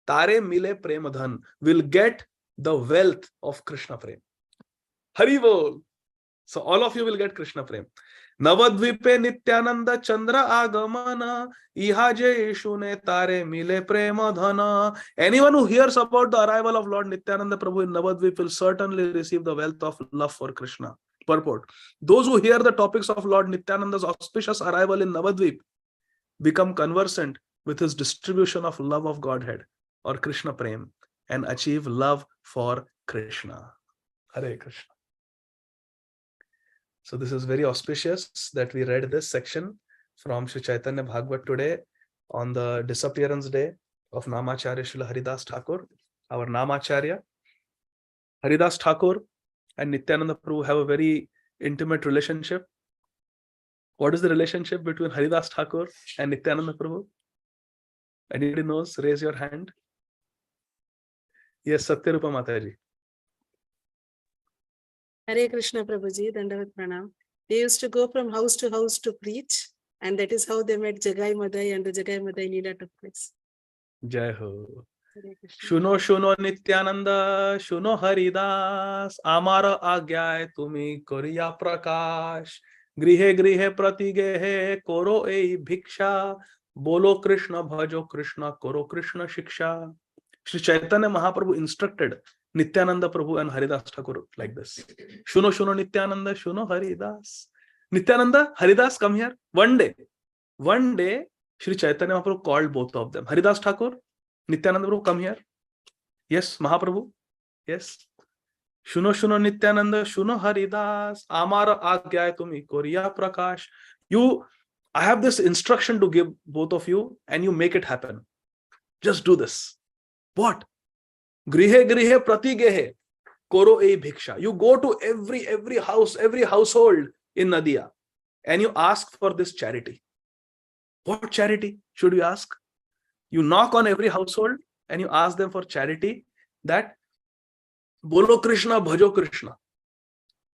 Tare Mile Prem Dhan, will get the wealth of Krishna Prem. Hari Bol. So all of you will get Krishna Prem. Navadvipe Nityananda Chandra Agamana Iha je Ishune Tare Mile Prema Dhana. Anyone who hears about the arrival of Lord Nityananda Prabhu in Navadvip will certainly receive the wealth of love for Krishna. Purport. Those who hear the topics of Lord Nityananda's auspicious arrival in Navadvip become conversant with his distribution of love of Godhead or Krishna Prem and achieve love for Krishna. Hare Krishna. So this is very auspicious that we read this section from Sri Chaitanya Bhagavata today on the disappearance day of Namacharya Srila Haridas Thakur, our Namacharya. Haridas Thakur and Nityananda Prabhu have a very intimate relationship. What is the relationship between Haridas Thakur and Nityananda Prabhu? Anybody knows? Raise your hand. Yes, Satyarupa Mataji. Hare Krishna Prabhuji, Dandavat Pranam. They used to go from house to preach, and that is how they met Jagai Madhai, and the Jagai Madhai Leela took place. Jai Ho. Shuno Shuno Nityananda, Shuno Haridas, Amara Agyay Tumi Koriya Prakash, Grihe Grihe Pratigehe, Koro Ei Bhiksha, Bolo Krishna Bhajo Krishna, Koro Krishna Shiksha. Sri Chaitanya Mahaprabhu instructed Nityananda Prabhu and Haridas Thakur like this. Shuno Shuno Nityananda, Shuno Haridas. Nityananda, Haridas, come here. One day, Sri Chaitanya Mahaprabhu called both of them. Haridas Thakur, Nityananda Prabhu, come here. Yes, Mahaprabhu. Yes. Shuno Shuno Nityananda, Shuno Haridas, Amara Agyay Tumi Koriya Prakash. I have this instruction to give both of you, and you make it happen. Just do this. What? Grihe Grihe Pratigehe, Koro Ei Bhiksha. You go to every house, every household in Madhya, and you ask for this charity. What charity should you ask? You knock on every household and you ask them for charity that Bolo Krishna, Bhajo Krishna.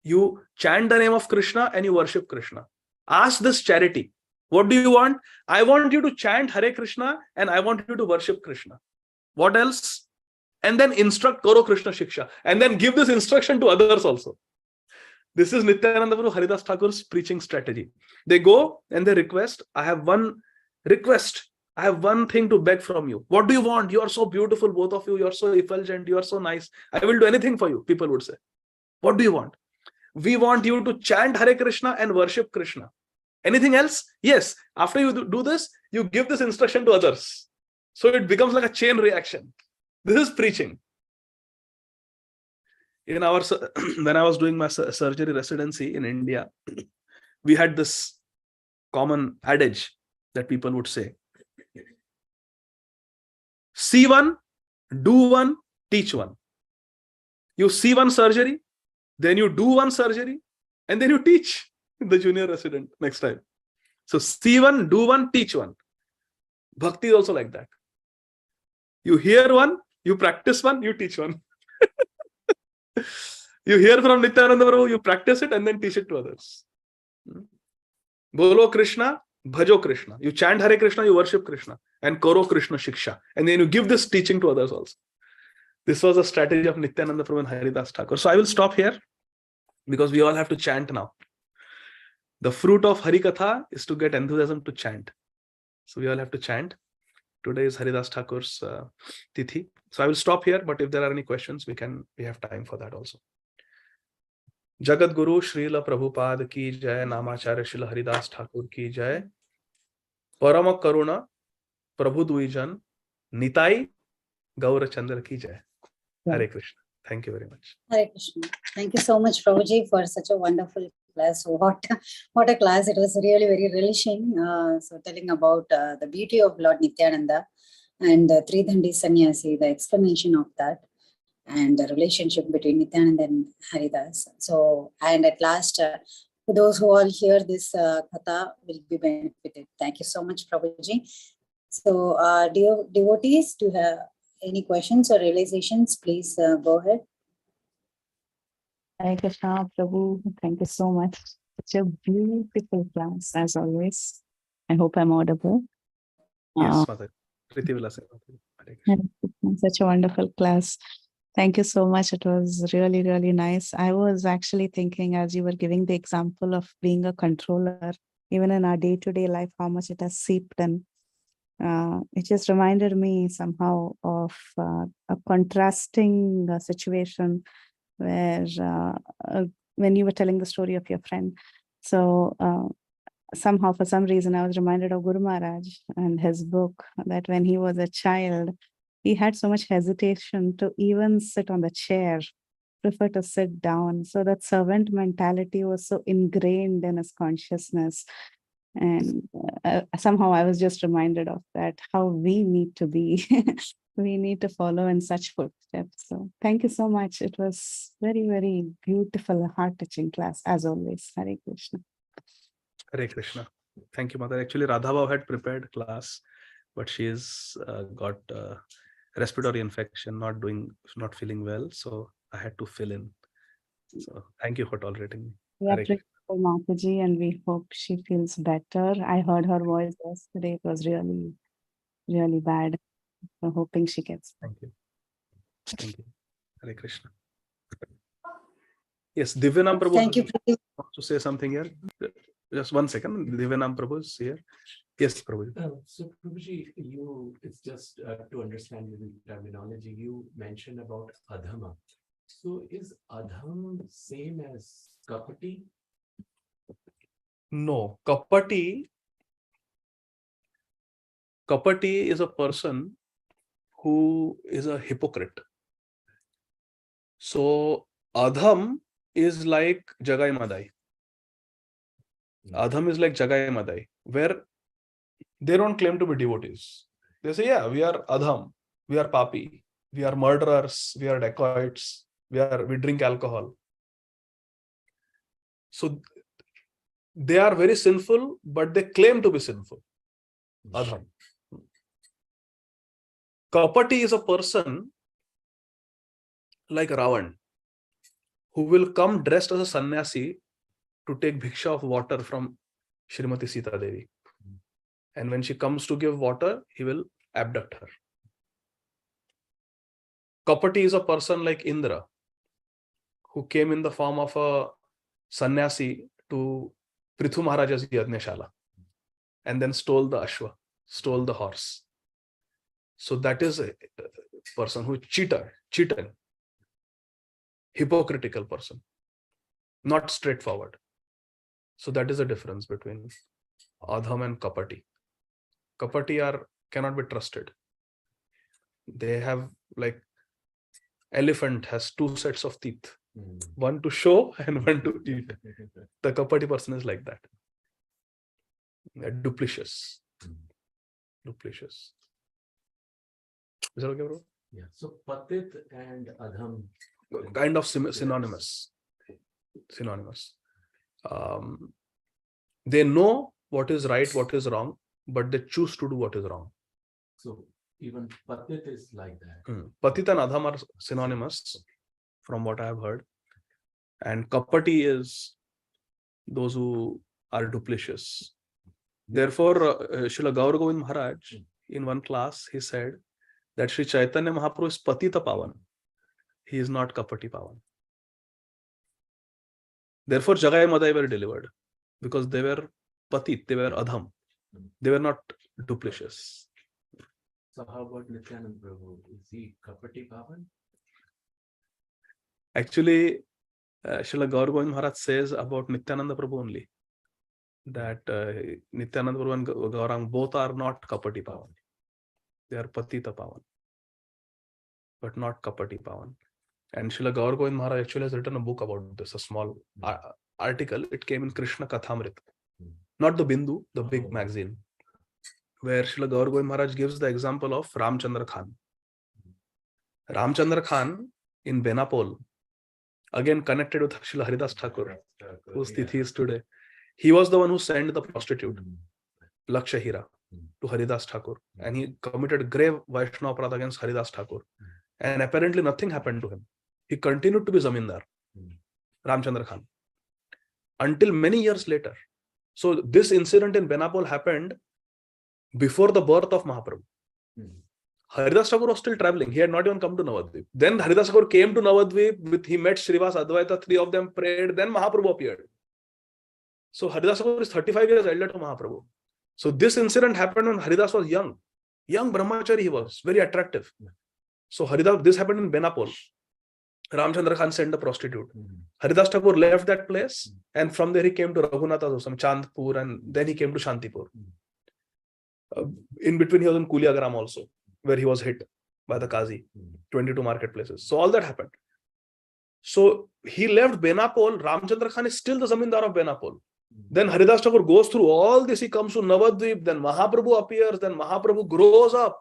You chant the name of Krishna and you worship Krishna. Ask this charity. What do you want? I want you to chant Hare Krishna and I want you to worship Krishna. What else? And then instruct Koro Krishna Shiksha. And then give this instruction to others also. This is Nityananda Prabhu Haridas Thakur's preaching strategy. They go and they request, I have one request. I have one thing to beg from you. What do you want? You are so beautiful, both of you. You are so effulgent. You are so nice. I will do anything for you, people would say. What do you want? We want you to chant Hare Krishna and worship Krishna. Anything else? Yes. After you do this, you give this instruction to others. So it becomes like a chain reaction. This is preaching. When I was doing my surgery residency in India, we had this common adage that people would say. See one, do one, teach one. You see one surgery, then you do one surgery, and then you teach the junior resident next time. So see one, do one, teach one. Bhakti is also like that. You hear one, you practice one, you teach one. You hear from Nityananda Prabhu, you practice it and then teach it to others. Bolo Krishna, Bhajo Krishna. You chant Hare Krishna, you worship Krishna. And Koro Krishna Shiksha. And then you give this teaching to others also. This was a strategy of Nityananda Prabhu and Haridas Thakur. So I will stop here because we all have to chant now. The fruit of Harikatha is to get enthusiasm to chant. So we all have to chant. Today is Haridas Thakur's Tithi. So I will stop here, but if there are any questions, we have time for that also. Jagat Guru Srila Prabhupada ki jai, Namacharya Srila Haridas Thakur ki jai, Parama Karuna Prabhu Duijan, Nitai Gaura Chandra ki jai. Hare Krishna. Thank you very much. Hare Krishna. Thank you so much, Prabhuji, for such a wonderful class. What a class. It was really very relishing. So telling about the beauty of Lord Nityananda and the Tridandi Sannyasi, the explanation of that, and the relationship between Nityananda and Haridas. So, and at last, for those who all hear this katha will be benefited. Thank you so much, Prabhuji. So, dear devotees, do you have any questions or realizations? Please go ahead. Hare Krishna, Prabhu. Thank you so much. Such a beautiful class, as always. I hope I'm audible. Yes, Mother. Priti will say. Hare Krishna. Such a wonderful class. Thank you so much. It was really, really nice. I was actually thinking, as you were giving the example of being a controller, even in our day-to-day life, how much it has seeped in. It just reminded me somehow of a contrasting situation where when you were telling the story of your friend. So somehow, for some reason, I was reminded of Guru Maharaj and his book, that when he was a child, he had so much hesitation to even sit on the chair, prefer to sit down. So that servant mentality was so ingrained in his consciousness. And somehow I was just reminded of that, how we need to be. We need to follow in such footsteps. So thank you so much. It was very, very beautiful, heart-touching class, as always. Hare Krishna. Hare Krishna. Thank you, Mother. Actually, Radha Bhav had prepared class, but she has got respiratory infection, not feeling well. So I had to fill in. So thank you for tolerating me. We are Hare praying for Mataji and we hope she feels better. I heard her voice yesterday. It was really, really bad. So hoping she gets better. Thank you. Thank you. Hare Krishna. Yes, Divyanam Prabhu. Thank you, Priti. Want to say something here? Just 1 second. Divyanam Prabhu is here. Yes, Prabhu. So, Prabhuji, it's just to understand the terminology, you mentioned about adhama. So, is adham same as kapati? No, kapati is a person who is a hypocrite. So adham is like Jagai Madai. Adham is like Jagai Madai, where they don't claim to be devotees. They say, yeah, we are adham, we are papi, we are murderers, we are dacoits, we drink alcohol. So they are very sinful, but they claim to be sinful. Adham. Kapati is a person like Ravan, who will come dressed as a sannyasi to take bhiksha of water from Srimati Sita Devi. And when she comes to give water, he will abduct her. Kapati is a person like Indra, who came in the form of a sannyasi to Prithu Maharaja's Yajnashala and then stole the ashwa, stole the horse. So that is a person who cheated, hypocritical person, not straightforward. So that is the difference between adham and kapati. Kapati cannot be trusted. They have, like, elephant has 2 sets of teeth, one to show and one to eat. The kapati person is like that. They're duplicitous. Duplicitous. Is that okay, bro? Yeah. So, patit and adham. Kind of synonymous. Synonymous. They know what is right, what is wrong, but they choose to do what is wrong. So, even patit is like that. Patit and adham are synonymous, from what I have heard. And kapati is those who are duplicitous. Therefore, Srila Gaur Govind Maharaj, in one class, he said that Sri Chaitanya Mahaprabhu is patita pavan. He is not kapati pavan. Therefore, Jagai Madai were delivered, because they were patit, they were adham. They were not duplicitous. So, how about Nityananda Prabhu? Is he kapati pavan? Actually, Srila Gaur Govind Maharaj says about Nityananda Prabhu only, that Nityananda Prabhu and Gaurang both are not kapati pavan. They are patita pavan. but not Kapati Pavan. And Srila Gaur Govind Maharaj actually has written a book about this, a small article. It came in Krishna Kathamrit, not the Bindu, the big magazine, where Srila Gaur Govind Maharaj gives the example of Ramchandra Khan. Ramchandra Khan in Benapol, again connected with Srila Haridas Thakur, whose Tithi is today. He was the one who sent the prostitute, Lakshahira, to Haridas Thakur, and he committed grave Vaishnava Aparadha against Haridas Thakur. And apparently nothing happened to him. He continued to be Zamindar, Ramchandra Khan, until many years later. So this incident in Benapol happened before the birth of Mahaprabhu. Haridas Thakur was still traveling. He had not even come to Navadvip. Then Haridas Thakur came to Navadvip. He met Srivas Advaita. 3 of them prayed. Then Mahaprabhu appeared. So Haridas Thakur is 35 years elder to Mahaprabhu. So this incident happened when Haridas was young. Young brahmachari he was. Very attractive. So Haridas, this happened in Benapol. Ramchandra Khan sent a prostitute. Haridas Thakur left that place. And from there he came to Raghunatha, some Chandpur. And then he came to Shantipur. In between he was in Kuliagram also, where he was hit by the Qazi, 22 marketplaces. So all that happened. So he left Benapol. Ramchandra Khan is still the Zamindar of Benapol. Then Haridas Thakur goes through all this. He comes to Navadvip. Then Mahaprabhu appears. Then Mahaprabhu grows up.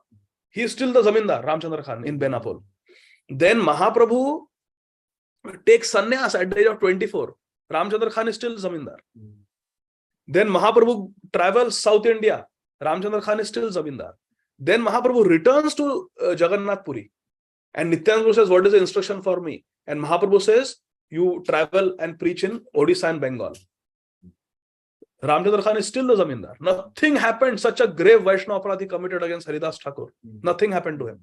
He is still the Zamindar, Ramchandra Khan, in Benapol. Then Mahaprabhu takes sannyas at the age of 24. Ramchandra Khan is still Zamindar. Then Mahaprabhu travels South India. Ramchandra Khan is still Zamindar. Then Mahaprabhu returns to Jagannath Puri. And Nityananda Prabhu says, what is the instruction for me? And Mahaprabhu says, you travel and preach in Odisha and Bengal. Ramchandra Khan is still the Zamindar. Nothing happened. Such a grave Vaishnava Aparadhi committed against Haridas Thakur. Nothing happened to him.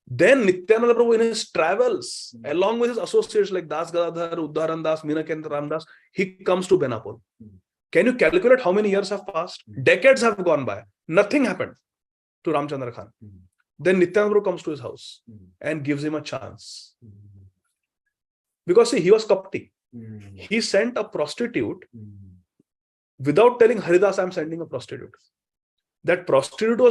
Then Nityananda Prabhu in his travels, along with his associates like Das Gadadhar, Uddharan Das, Meenakendra Ramdas, he comes to Benapol. Can you calculate how many years have passed? Decades have gone by. Nothing happened to Ramchandra Khan. Then Nityananda Prabhu comes to his house and gives him a chance. Because see, he was Kapti. He sent a prostitute without telling Haridas, I am sending a prostitute. That prostitute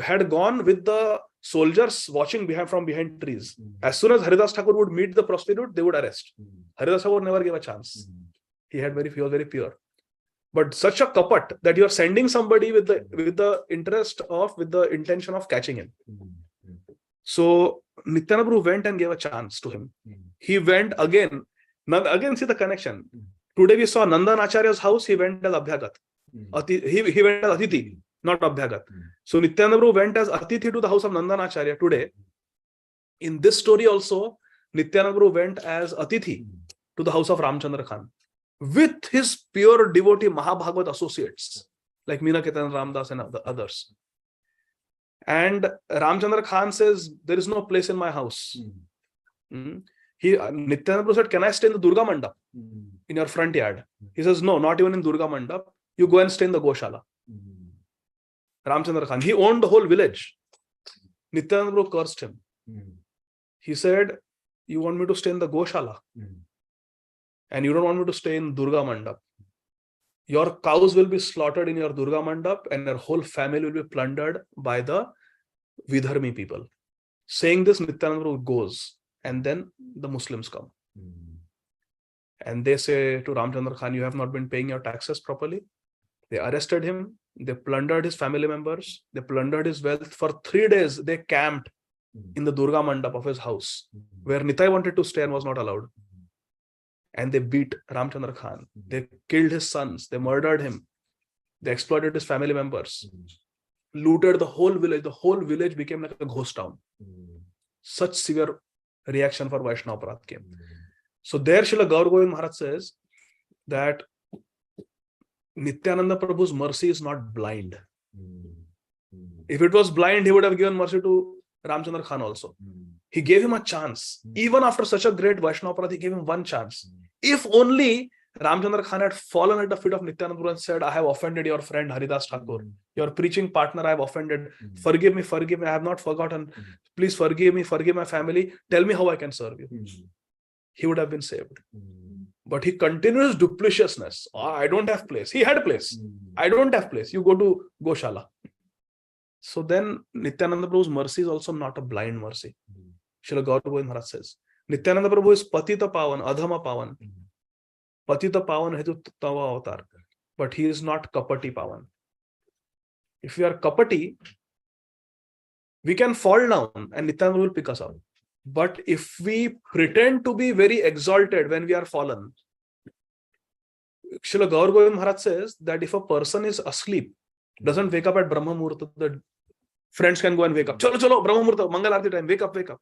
had gone with the soldiers watching from behind trees. As soon as Haridas Thakur would meet the prostitute, they would arrest. Haridas Thakur never gave a chance. He was very pure. But such a kapat that you are sending somebody with the intention of catching him. So Nityananda Prabhu went and gave a chance to him. He went again. Now again, see the connection. Today we saw Nandan Acharya's house. He went as Abhyagat. He went as Atithi, not Abhyagat. So Nityananda Prabhu went as Atithi to the house of Nandan Acharya today. In this story also, Nityananda Prabhu went as Atithi to the house of Ramchandra Khan with his pure devotee Mahabhagavat associates like Meenakendra Ramdas and others. And Ramchandra Khan says, there is no place in my house. Nityananda Prabhu said, can I stay in the Durga Mandap in your front yard? He says, no, not even in Durga Mandap. You go and stay in the Goshala. Ramchandra Khan, he owned the whole village. Nityananda Prabhu cursed him. He said, you want me to stay in the Goshala and you don't want me to stay in Durga Mandap. Your cows will be slaughtered in your Durga Mandap and your whole family will be plundered by the Vidharmi people. Saying this, Nityananda Prabhu goes. And then the Muslims come. And they say to Ramchandra Khan, you have not been paying your taxes properly. They arrested him. They plundered his family members. They plundered his wealth. For 3 days, they camped in the Durga Mandap of his house, where Nitai wanted to stay and was not allowed. And they beat Ramchandra Khan. They killed his sons. They murdered him. They exploited his family members. Looted the whole village. The whole village became like a ghost town. Such severe reaction for Vaishnava Aparadh came. So there Srila Gaur Govind Maharaj says that Nityananda Prabhu's mercy is not blind. If it was blind, he would have given mercy to Ramchandra Khan also. He gave him a chance. Even after such a great Vaishnava Aparadh, he gave him one chance. If only Ramchandra Khan had fallen at the feet of Nityananda Prabhu and said, I have offended your friend Haridas Thakur, your preaching partner I have offended. Forgive me, I have not forgotten. Please forgive me, forgive my family. Tell me how I can serve you. He would have been saved. But he continues dupliciousness. I don't have place. He had place. I don't have place. You go to Goshala. So then Nityananda Prabhu's mercy is also not a blind mercy. Srila Gaur Govind Maharaj says, Nityananda Prabhu is Patita Pavan, Adhama Pavan. Patita Pavan Hetu Tava Avatar. But he is not Kapati Pavan. If we are Kapati, we can fall down and Nityananda will pick us up. But if we pretend to be very exalted when we are fallen, Srila Gaur Govind Maharaj says that if a person is asleep, doesn't wake up at Brahma Muhurta, the friends can go and wake up. Chalo, chalo, Brahma Muhurta, Mangal Arati time, wake up, wake up.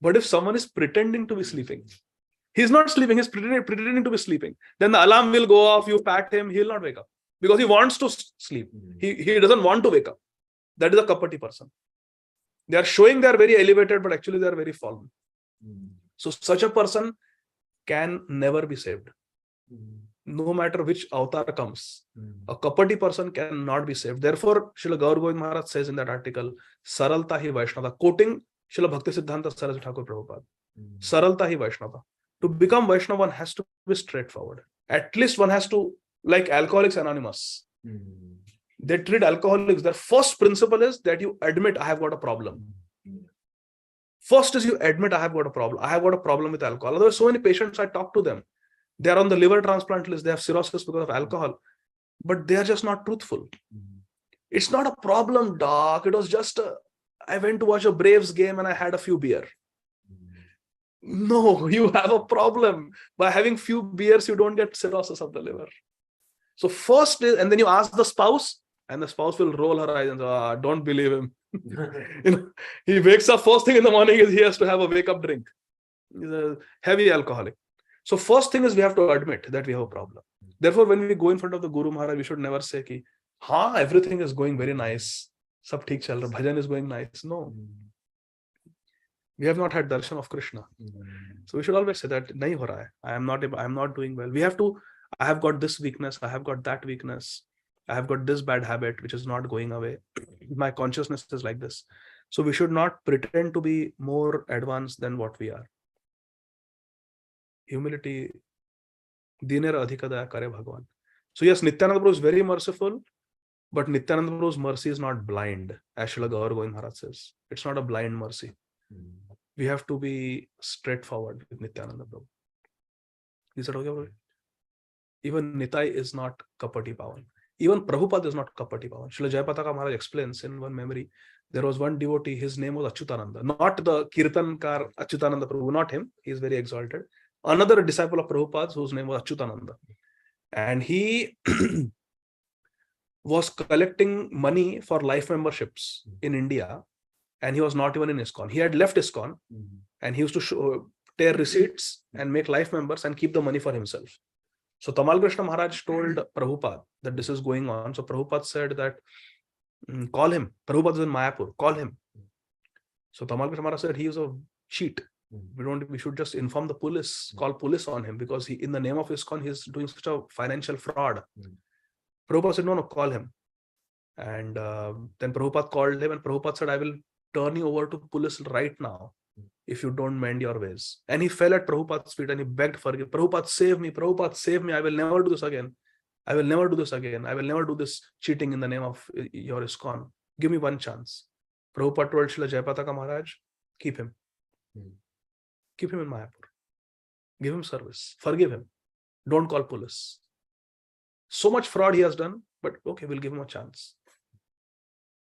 But if someone is pretending to be sleeping, he's not sleeping, he's pretending to be sleeping, then the alarm will go off, you pat him, he'll not wake up. Because he wants to sleep. He doesn't want to wake up. That is a Kapati person. They are showing they are very elevated, but actually they are very fallen. So such a person can never be saved. No matter which avatar comes, a Kapati person cannot be saved. Therefore, Srila Gaur Govind Maharaj says in that article, Saralta hi Vaishnava, quoting Srila Bhakti Siddhanta Saraswati Thakur Prabhupada. Saralta hi Vaishnava. To become Vaishnava, one has to be straightforward. At least one has to, like Alcoholics Anonymous. They treat alcoholics. Their first principle is that you admit I have got a problem. First is you admit I have got a problem. I have got a problem with alcohol. Otherwise, so many patients, I talk to them. They are on the liver transplant list. They have cirrhosis because of alcohol. But they are just not truthful. It's not a problem, doc. It was just I went to watch a Braves game and I had a few beer. No, you have a problem. By having few beers, you don't get cirrhosis of the liver. So first is, and then you ask the spouse, and the spouse will roll her eyes and say, don't believe him. He wakes up first thing in the morning is he has to have a wake up drink. He's a heavy alcoholic. So first thing is we have to admit that we have a problem. Therefore, when we go in front of the Guru Maharaj, we should never say ki, everything is going very nice. Sab theek chal raha, bhajan is going nice. No. We have not had darshan of Krishna. So we should always say that nahi ho raha hai. I am not doing well. We have to, I have got this weakness, I have got that weakness, I have got this bad habit which is not going away. My consciousness is like this. So we should not pretend to be more advanced than what we are. Humility, dinera adhikadaya kare Bhagavan. So yes, Nityananda Prabhu is very merciful, but Nityananda Prabhu's mercy is not blind, as Srila Gaur Govind Maharaj says. It's not a blind mercy. We have to be straightforward with Nityananda Prabhu. Is that okay? Even Nitai is not Kapati Pavan. Even Prabhupada is not Kapati Pavan. Srila Jayapataka Maharaj explains in one memory, there was one devotee, his name was Achyutananda, not the Kirtankar Achyutananda Prabhu, not him, he is very exalted. Another disciple of Prabhupada's whose name was Achyutananda. And he was collecting money for life memberships in India, and he was not even in ISKCON. He had left ISKCON, and he used to tear receipts and make life members and keep the money for himself. So Tamal Krishna Maharaj told Prabhupada that this is going on. So Prabhupada said that, call him. Prabhupada is in Mayapur, call him. So Tamal Krishna Maharaj said he is a cheat. We should just inform the police, call police on him, because he, in the name of ISKCON, he is doing such a financial fraud. Prabhupada said, no, call him. And then Prabhupada called him, and Prabhupada said, I will turn you over to police right now if you don't mend your ways. And he fell at Prabhupada's feet and he begged for forgiveness. Prabhupada, save me. Prabhupada, save me. I will never do this again. I will never do this again. I will never do this cheating in the name of your ISKCON. Give me one chance. Prabhupada told Srila Jayapataka Maharaj, keep him. Keep him in Mayapur. Give him service. Forgive him. Don't call police. So much fraud he has done, but okay, we'll give him a chance.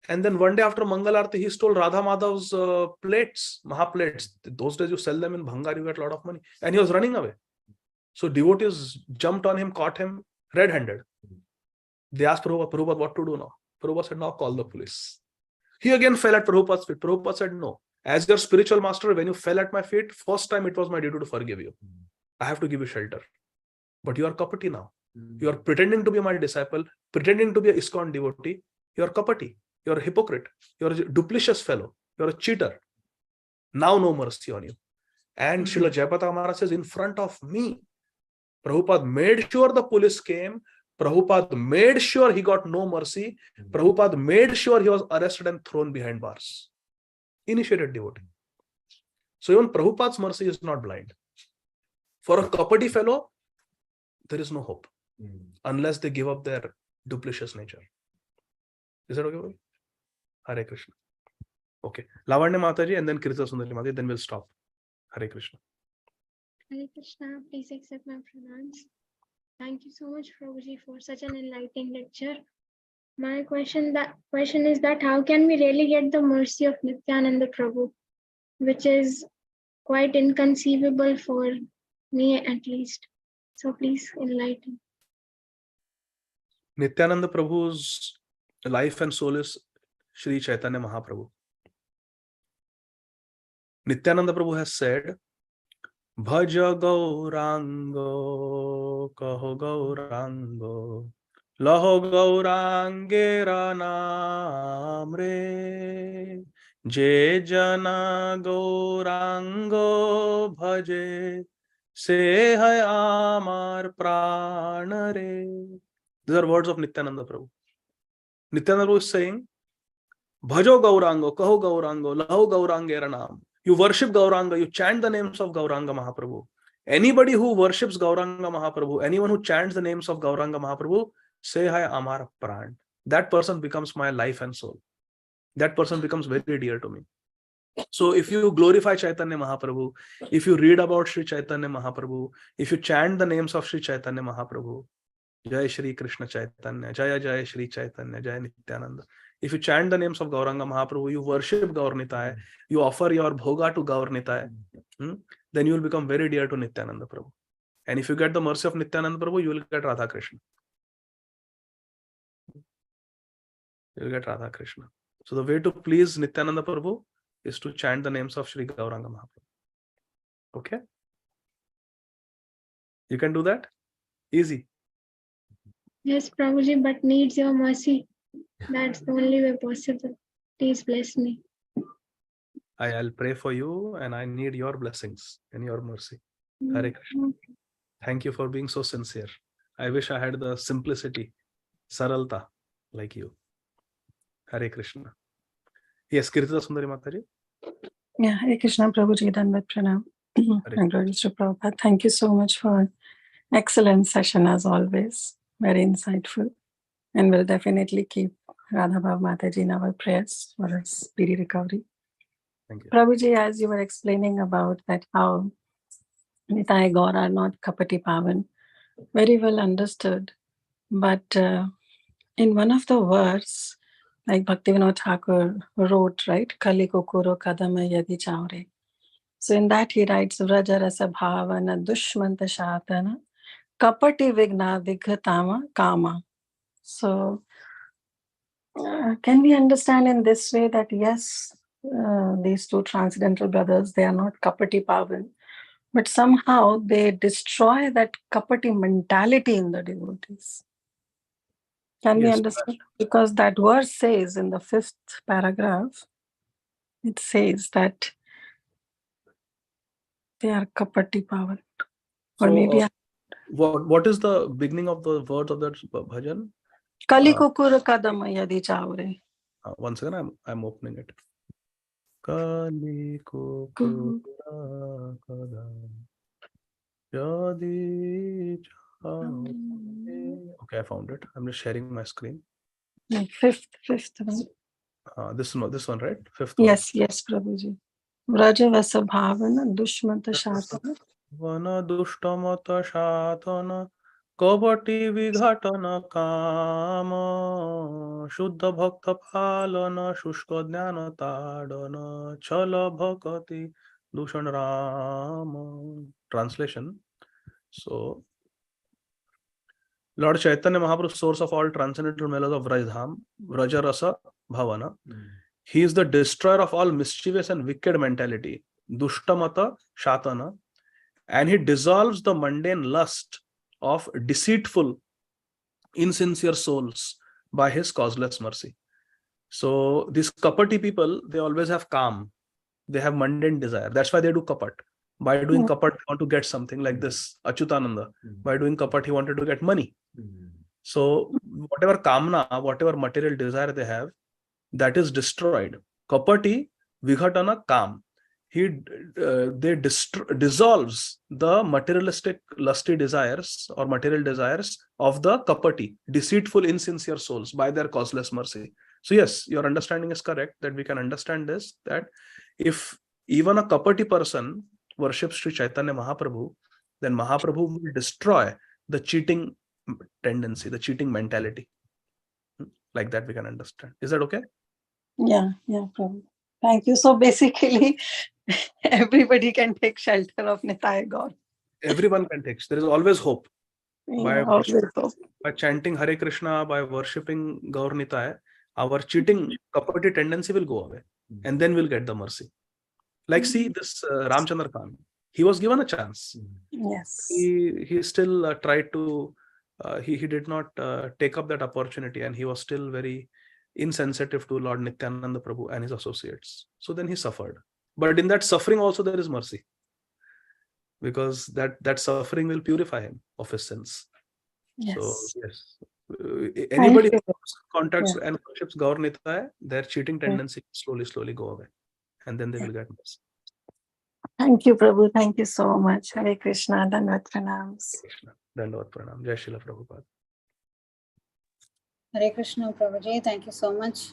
And then one day after Mangal Arati, he stole Radha Madhav's plates, Mahaplates. Those days you sell them in Bhangar, you get a lot of money. And he was running away. So devotees jumped on him, caught him red-handed. They asked Prabhupada, what to do now? Prabhupada said, now call the police. He again fell at Prabhupada's feet. Prabhupada said, no. As your spiritual master, when you fell at my feet, first time it was my duty to forgive you. I have to give you shelter. But you are Kapati now. You are pretending to be my disciple, pretending to be a ISKCON devotee. You are Kapati. You are a hypocrite. You are a duplicitous fellow. You are a cheater. Now no mercy on you. And Srila Jayapataka Maharaj says, in front of me, Prabhupada made sure the police came. Prabhupada made sure he got no mercy. Prabhupada made sure he was arrested and thrown behind bars. Initiated devotee. So even Prabhupada's mercy is not blind. For a Kapati fellow, there is no hope unless they give up their duplicitous nature. Is that okay? Hare Krishna. Okay. Lavanya Mataji and then Kirita Sundari Mataji, then we'll stop. Hare Krishna. Hare Krishna, please accept my pranams. Thank you so much, Prabhuji, for such an enlightening lecture. My question is that how can we really get the mercy of Nityananda Prabhu, which is quite inconceivable for me at least. So please enlighten. Nityananda Prabhu's life and soul is Sri Chaitanya Mahaprabhu. Nityananda Prabhu has said, Bhaja Gaurango, Kaho Gaurango, Laho Gaurangera Namre, Je Jana Gaurango Bhaje, Se Hai Amar Pranare. These are words of Nityananda Prabhu. Nityananda Prabhu is saying, Bhajo Gaurango, Kaho Gaurango, Laho Gaurangera Nam. You worship Gauranga, you chant the names of Gauranga Mahaprabhu. Anybody who worships Gauranga Mahaprabhu, anyone who chants the names of Gauranga Mahaprabhu, say Hai Amar Pran. That person becomes my life and soul. That person becomes very dear to me. So if you glorify Chaitanya Mahaprabhu, if you read about Sri Chaitanya Mahaprabhu, if you chant the names of Sri Chaitanya Mahaprabhu, Jai Shri Krishna Chaitanya, Jaya Jaya Shri Chaitanya, Jaya Nityananda. If you chant the names of Gauranga Mahaprabhu, you worship Gaur Nitai, you offer your bhoga to Gaur Nitai, then you will become very dear to Nityananda Prabhu. And if you get the mercy of Nityananda Prabhu, you will get Radha Krishna. You will get Radha Krishna. So the way to please Nityananda Prabhu is to chant the names of Sri Gauranga Mahaprabhu. Okay? You can do that? Easy. Yes, Prabhuji, but needs your mercy. That's the only way possible. Please bless me. I'll pray for you and I need your blessings and your mercy. Hare Krishna. Thank you for being so sincere. I wish I had the simplicity, saralta, like you. Hare Krishna. Yes, Kirtita Sundari Mataji. Yeah, Hare Krishna, Prabhuji, Dandavat Pranam. And glories to Prabhupada. Thank you so much for excellent session as always. Very insightful. And we'll definitely keep Radha Bhav Mataji in our prayers for her speedy recovery. Thank you. Prabhuji, as you were explaining about that how Nitai Gaur are not Kapati Pavan, very well understood. But in one of the verse, like Bhaktivinoda Thakur wrote, right? Kali Kokoro Kadama Yadi Chaure. So in that he writes, Vraja Rasa Bhavana Dushmanta Shatana Kapati Vigna Vighatama Kama. So can we understand in this way that yes, these two transcendental brothers, they are not Kapati Pavan, but somehow they destroy that Kapati mentality in the devotees. Can we understand? Because that verse says in the 5th paragraph, it says that they are Kapati Pavan. Or So, maybe what is the beginning of the words of that bhajan? Kali Kukur Kadama Yadi Chaure. One second, I'm opening it. Kali Kokura Kadam Yadi Chaure. Okay, I found it. I'm just sharing my screen. No, fifth one. This one, right? 5th Yes, Prabhuji. Vraja Vasa Bhavana Dushmanta Shatana. Vana Dushtamata Shatana Kabati Vighatana Kama Shuddha Bhakta Palana Shushka Jnana Tadana Chala Bhakati Dushan Rama. Translation. So, Lord Chaitanya Mahaprabhu, source of all transcendental melodies of Vrajdham, Vraja Rasa Bhavana. He is the destroyer of all mischievous and wicked mentality, Dushtamata Shatana, and he dissolves the mundane lust of deceitful, insincere souls by his causeless mercy. So these kapati people, they always have kam. They have mundane desire. That's why they do kapat. By doing kapat, they want to get something like this. Achyutananda. By doing kapat, he wanted to get money. So whatever kamna, whatever material desire they have, that is destroyed. Kapati, vighatana, kam. They dissolves the materialistic lusty desires or material desires of the kapati, deceitful, insincere souls by their causeless mercy. So yes, your understanding is correct, that we can understand this, that if even a kapati person worships Sri Chaitanya Mahaprabhu, then Mahaprabhu will destroy the cheating tendency, the cheating mentality. Like that we can understand. Is that okay? Yeah, Prabhu. Thank you. So basically, everybody can take shelter of Nitai Gaur. Everyone can take. There is always hope. Yeah, always hope. By chanting Hare Krishna, by worshipping Gaur Nitai, our cheating kapati tendency will go away, and then we'll get the mercy. Like see this Ramchandra Khan, he was given a chance. Yes. He still tried to, he did not take up that opportunity, and he was still very insensitive to Lord Nityananda Prabhu and his associates. So then he suffered. But in that suffering also there is mercy, because that suffering will purify him of his sins. Yes. So yes, anybody Thank who you. contacts Yeah. and worships Gaur Nitai, their cheating tendency slowly go away, and then they will get mercy. Thank you, Prabhu. Thank you so much. Hare Krishna. Dandavat pranams. Krishna. Dandavat pranam. Jai Srila Prabhupada. Hare Krishna, Prabhuji. Thank you so much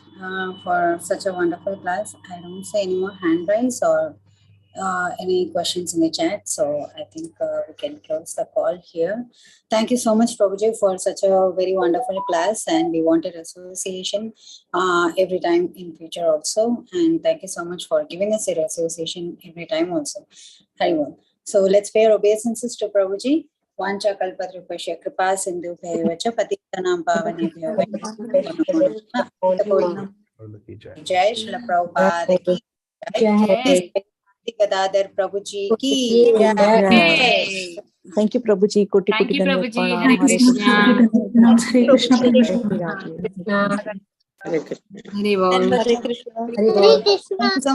for such a wonderful class. I don't see any more hand raise or any questions in the chat. So I think we can close the call here. Thank you so much, Prabhuji, for such a very wonderful class. And we wanted association every time in future also. And thank you so much for giving us your association every time also. Haribo. So let's pay our obeisances to Prabhuji. Vancha kalpatrupasya kripa sindhu bhaivacha patitanam pavanebhyo Jai Srila Prabhupada ki Jai. Gadadhar Prabhuji ki Yes. Thank you, Prabhuji. Koti Thank koti you, dandavat Prabhuji. pranam. Hare Krishna. Hare Krishna, Prabhuji. Hare Krishna. Thank you so much.